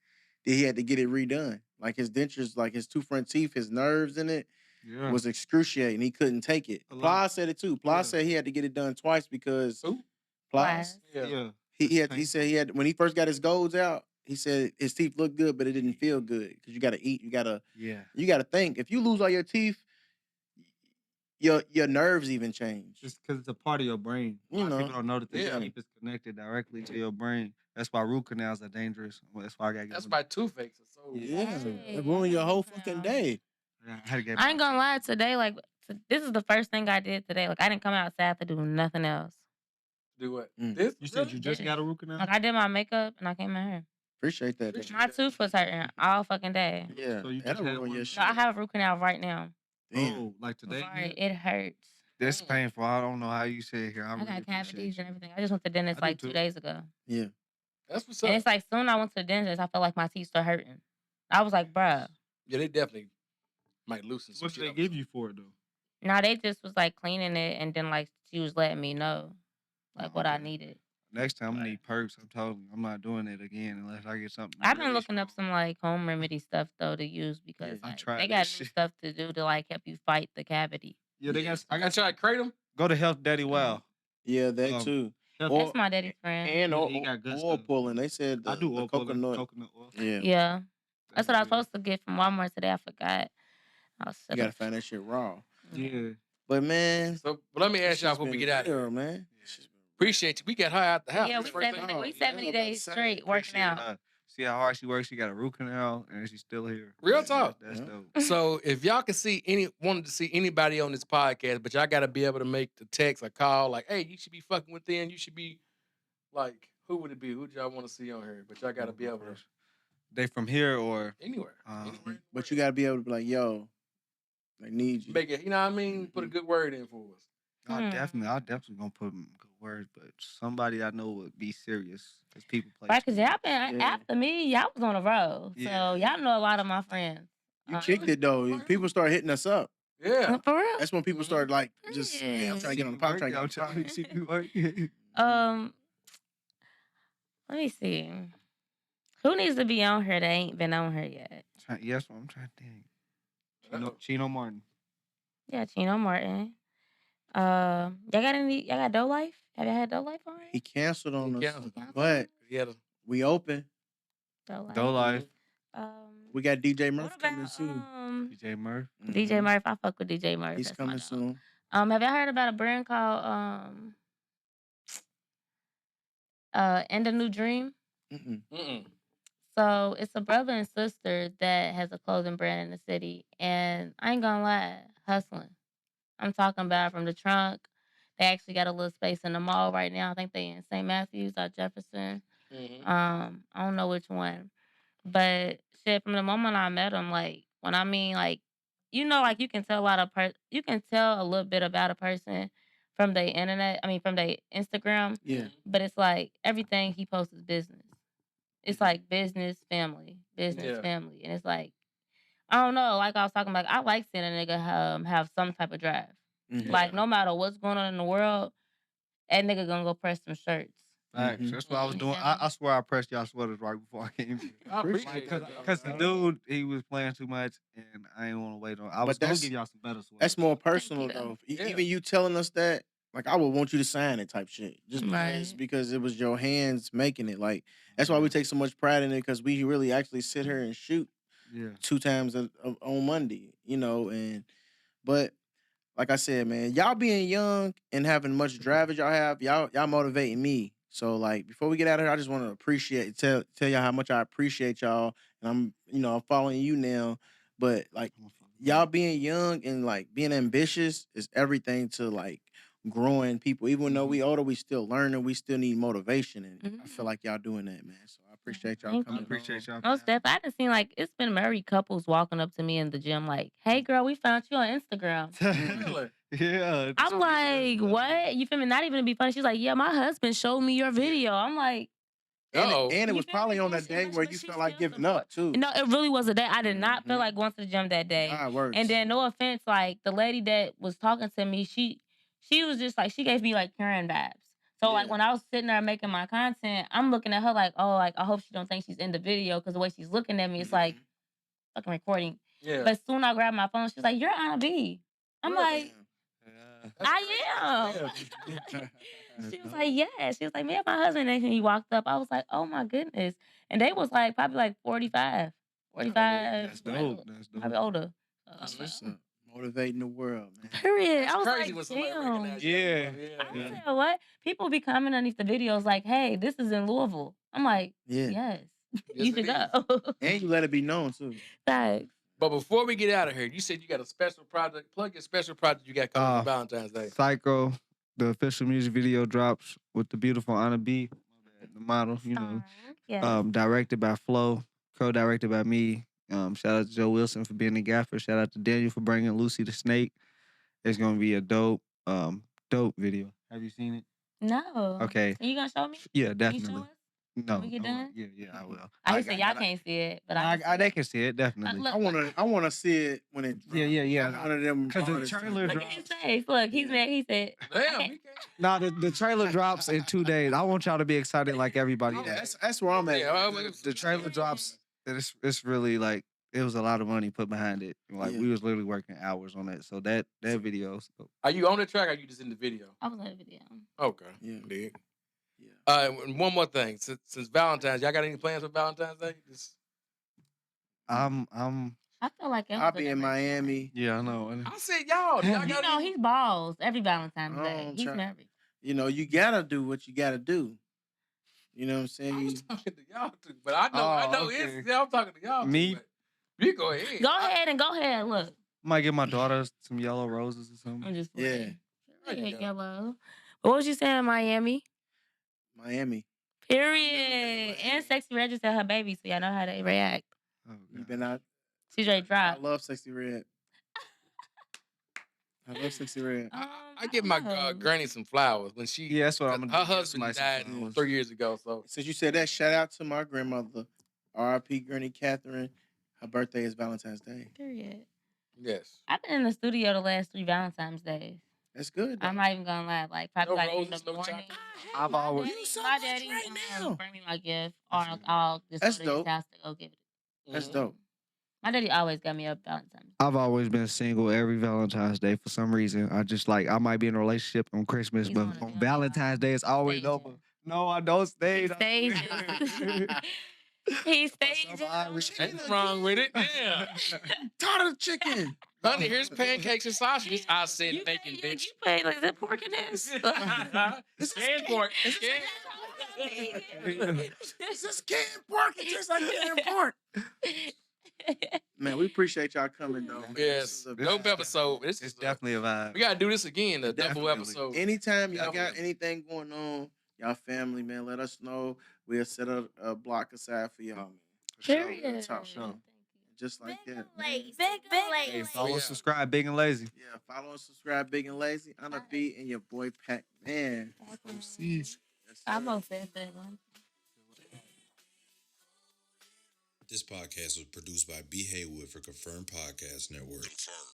that he had to get it redone. Like his dentures, like his two front teeth, his nerves in it was excruciating. He couldn't take it. Ply said it too. Ply said he had to get it done twice because Ply. Yeah. He said he had when he first got his golds out. He said his teeth looked good, but it didn't feel good because you got to eat. You got to think. If you lose all your teeth, your nerves even change. Just because it's a part of your brain. People don't know that the teeth is connected directly to your brain. That's why root canals are dangerous. That's why I got to get. That's why toothaches are so. It ruin your whole fucking day. I ain't gonna lie. Today, like this is the first thing I did today. Like I didn't come outside to do nothing else. Do what? This? You said you just got a root canal? Like I did my makeup and I came in here. Appreciate that. My tooth was hurting all fucking day. Yeah. So you that'll just had ruin your one? shit. No, I have a root canal right now. Damn. Oh, like today? Right, it hurts. That's painful. I don't know how you say it here. I really got cavities appreciate and everything. I just went to the dentist I do like 2 too. days ago. Yeah. That's what's And up. it's like soon I went to the dentist, I felt like my teeth started hurting. I was like, bruh. Yeah, they definitely might loosen some What shit did they up. give you for it though? Nah, they just was like cleaning it and then like she was letting me know like what I needed. Next time I'm gonna need perks. I'm not doing it again unless I get something. I've been really looking up some like home remedy stuff though to use because I like, tried they that got new shit. stuff to do to like help you fight the cavity. Yeah, they got. I got to try to crate them. Go to Health Daddy Wow. Yeah, that too. That's my daddy's friend. And He got good oil stuff. pulling. They said I do the oil pulling, coconut. coconut oil. Yeah. Yeah. That's what I was supposed to get from Walmart today. I forgot. I was You gotta find that shit raw. Yeah. But man, So, but let me ask y'all before we get out of here. man. Appreciate you. We got her out the house. Yeah, That's the first thing. we 70 days straight working out. See how hard she works. She got a root canal and she's still here. Real talk. That's dope. So if y'all can wanted to see anybody on this podcast, but y'all got to be able to make the text or call like, hey, you should be fucking with them. You should be like, who would it be? Who would y'all want to see on here? But y'all got to be able to. They from here or anywhere. But you gotta be able to be like, yo, I need you. Make it, you know what I mean? Put a good word in for us. I'll definitely gonna put good words, but somebody I know would be serious because people play. Right, because y'all been after me, y'all was on the road. Yeah. So y'all know a lot of my friends. You kicked it though. People start hitting us up. Yeah. For real? That's when people start like just hey, I'm trying to get on the pop. Trying to get Let me see. Who needs to be on here that ain't been on here yet? Yes, I'm trying to think. Chino Martin. Yeah, Chino Martin. Y'all got Doe Life? Have y'all had Doe Life on here? He canceled on us, canceled. but Yeah. we open. Doe Life. We got DJ Murph coming soon. DJ Murph. DJ Murph, I fuck with DJ Murph. He's That's my coming dog. soon. Have y'all heard about a brand called And a New Dream? Mm-mm. So it's a brother and sister that has a clothing brand in the city, and I ain't gonna lie, hustling. I'm talking about from the trunk. They actually got a little space in the mall right now. I think they in St. Matthews or Jefferson. I don't know which one, but shit. From the moment I met him, like when I mean like, like you can tell you can tell a little bit about a person from their internet. I mean from their Instagram. Yeah. But it's like everything he posts is business. It's like business, family, family. And it's like, I don't know, like I was talking about, I like seeing a nigga have some type of drive. Mhm. Like, no matter what's going on in the world, that nigga gonna go press some shirts. Facts. That's what I was doing. I swear I pressed y'all sweaters right before I came here. I appreciate that. Because the dude, he was playing too much, and I didn't want to wait on. I was going to give y'all some better sweaters. That's more personal you. though. Yeah. Even you telling us that, like I would want you to sign it type shit. Just Right. because it was your hands making it. Like that's why we take so much pride in it because we really actually sit here and shoot 2 times on Monday, but like I said, man, y'all being young and having much drive as y'all have, y'all motivating me. So like before we get out of here, I just want to tell y'all how much I appreciate y'all. And I'm following you now. But like y'all being young and like being ambitious is everything to like growing people. Even though we older, we still learning, we still need motivation. And I feel like y'all doing that, man. So I appreciate y'all Thank coming. you. Appreciate y'all. Most definitely. I just seen like it's been married couples walking up to me in the gym like, "Hey girl, we found you on Instagram." Really? Yeah. I'm like, "What?" You feel me? Not even to be funny. She's like, "Yeah, my husband showed me your video." I'm like, Uh-oh. And it You was feel probably me? on But that she- day but- where but you she felt like still giving up too. No, it really was a day. I did not feel like going to the gym that day. God works. And then, no offense, like the lady that was talking to me, she was just like she gave me like Karen vibes. So like Yeah. when I was sitting there making my content, I'm looking at her like, oh, like I hope she don't think she's in the video because the way she's looking at me, it's like fucking recording. Yeah. But soon I grabbed my phone. She's like, "You're Anna B." I'm like, I am. She was like, "Yeah." She was like, "Me and my husband." And he walked up. I was like, "Oh my goodness." And they was like probably like 45. 45. That's dope. That's dope. Probably older. That's what's up. Motivating the world, man. Period. That's I was crazy like, when somebody damn. recognizes you. Yeah. I Yeah. said, what? People be commenting underneath the videos like, "Hey, this is in Louisville." I'm like, Yeah. yes. Yes, You should it go. And you let it be known too. Thanks. But before we get out of here, you said you got a special project. Plug your special project you got coming for Valentine's Day. Psycho, the official music video drops with the beautiful Anna B, the model, Yeah. directed by Flo, co-directed by me. Shout out to Joe Wilson for being the gaffer. Shout out to Daniel for bringing Lucy the Snake. It's gonna be a dope video. Have you seen it? No. Okay. Are you gonna show me? Yeah, Can you definitely. show us? No. When we get I will. done? Yeah, I will. I said y'all can't see it, but They can see it definitely. Look, I wanna see it when it drops. Yeah. I'm one of them Because the artists. trailer look at his drops. face. Look, he's mad. He said, Damn, you can't. Nah, the trailer drops in 2 days. I want y'all to be excited like everybody. Yeah, that's where I'm at. Yeah, The trailer drops. It's really like it was a lot of money put behind it. Like we was literally working hours on that. So that video. Are you on the track or are you just in the video? I was on the video. Okay. Yeah. Dig. Yeah. And one more thing. Since Valentine's, y'all got any plans for Valentine's Day? I'm I feel like I'll be in Miami. yeah, I know. I said y'all. Y'all You got know, any? he's balls every Valentine's Day. I'm He's trying- married. You know, you gotta do what you gotta do. You know what I'm saying? I was talking to y'all too, but I know okay. it's. I'm talking to y'all. Me? Too, but you go ahead. Go ahead. Look, might give my daughter some yellow roses or something. I'm just Yeah. playing. There you go. Yellow. What was you saying, Miami? Miami. Period. And Sexy Red just had her baby, so y'all know how they react. Oh, You God. been out. CJ I dropped. love Sexy Red. I love Sexy Red. I give my granny some flowers when she. Yeah, that's what I'm gonna do. Her Get husband somebody some died flowers. 3 years ago, so Since you said that, shout out to my grandmother, R.I.P. Granny Catherine. Her birthday is Valentine's Day. Period. yes. I've been in the studio the last 3 Valentine's days. That's good. I'm not even gonna lie. Like probably No like in roses, the no morning. chocolate? I've My always- daddy, You so my much daddy right now. bring me my gift, or I'll just That's go to dope. his house to go get it. That's Mhm. dope. My daddy always got me up Valentine's. I've always been single every Valentine's Day for some reason. I just like I might be in a relationship on Christmas, He's but on a on deal. Valentine's Day it's always Staging. over. No, I don't stage. He stages. He stages. Ain't wrong with it. Yeah. Tartar chicken. Honey, here's pancakes and sausages. I said You bacon, pay, bitch. you pay like is that pork in this? It's canned pork. It's canned. It's just canned pork. It tastes like canned pork. Man, we appreciate y'all coming though. Man. Yes. Dope episode. This It's is definitely a vibe. We gotta do this again. A double Definitely. episode. Anytime y'all got Definitely. anything going on, y'all family, man, let us know. We'll set a block aside for y'all, man. For sure. We'll Period. talk show. Just like that. Hey, follow, Yeah. subscribe, Big and Lazy. Yeah, follow and subscribe, Big and Lazy. Anna B and your boy PacMan. Yes, I sir. most said that one. This podcast was produced by B. Haywood for Confirmed Podcast Network. Confirmed.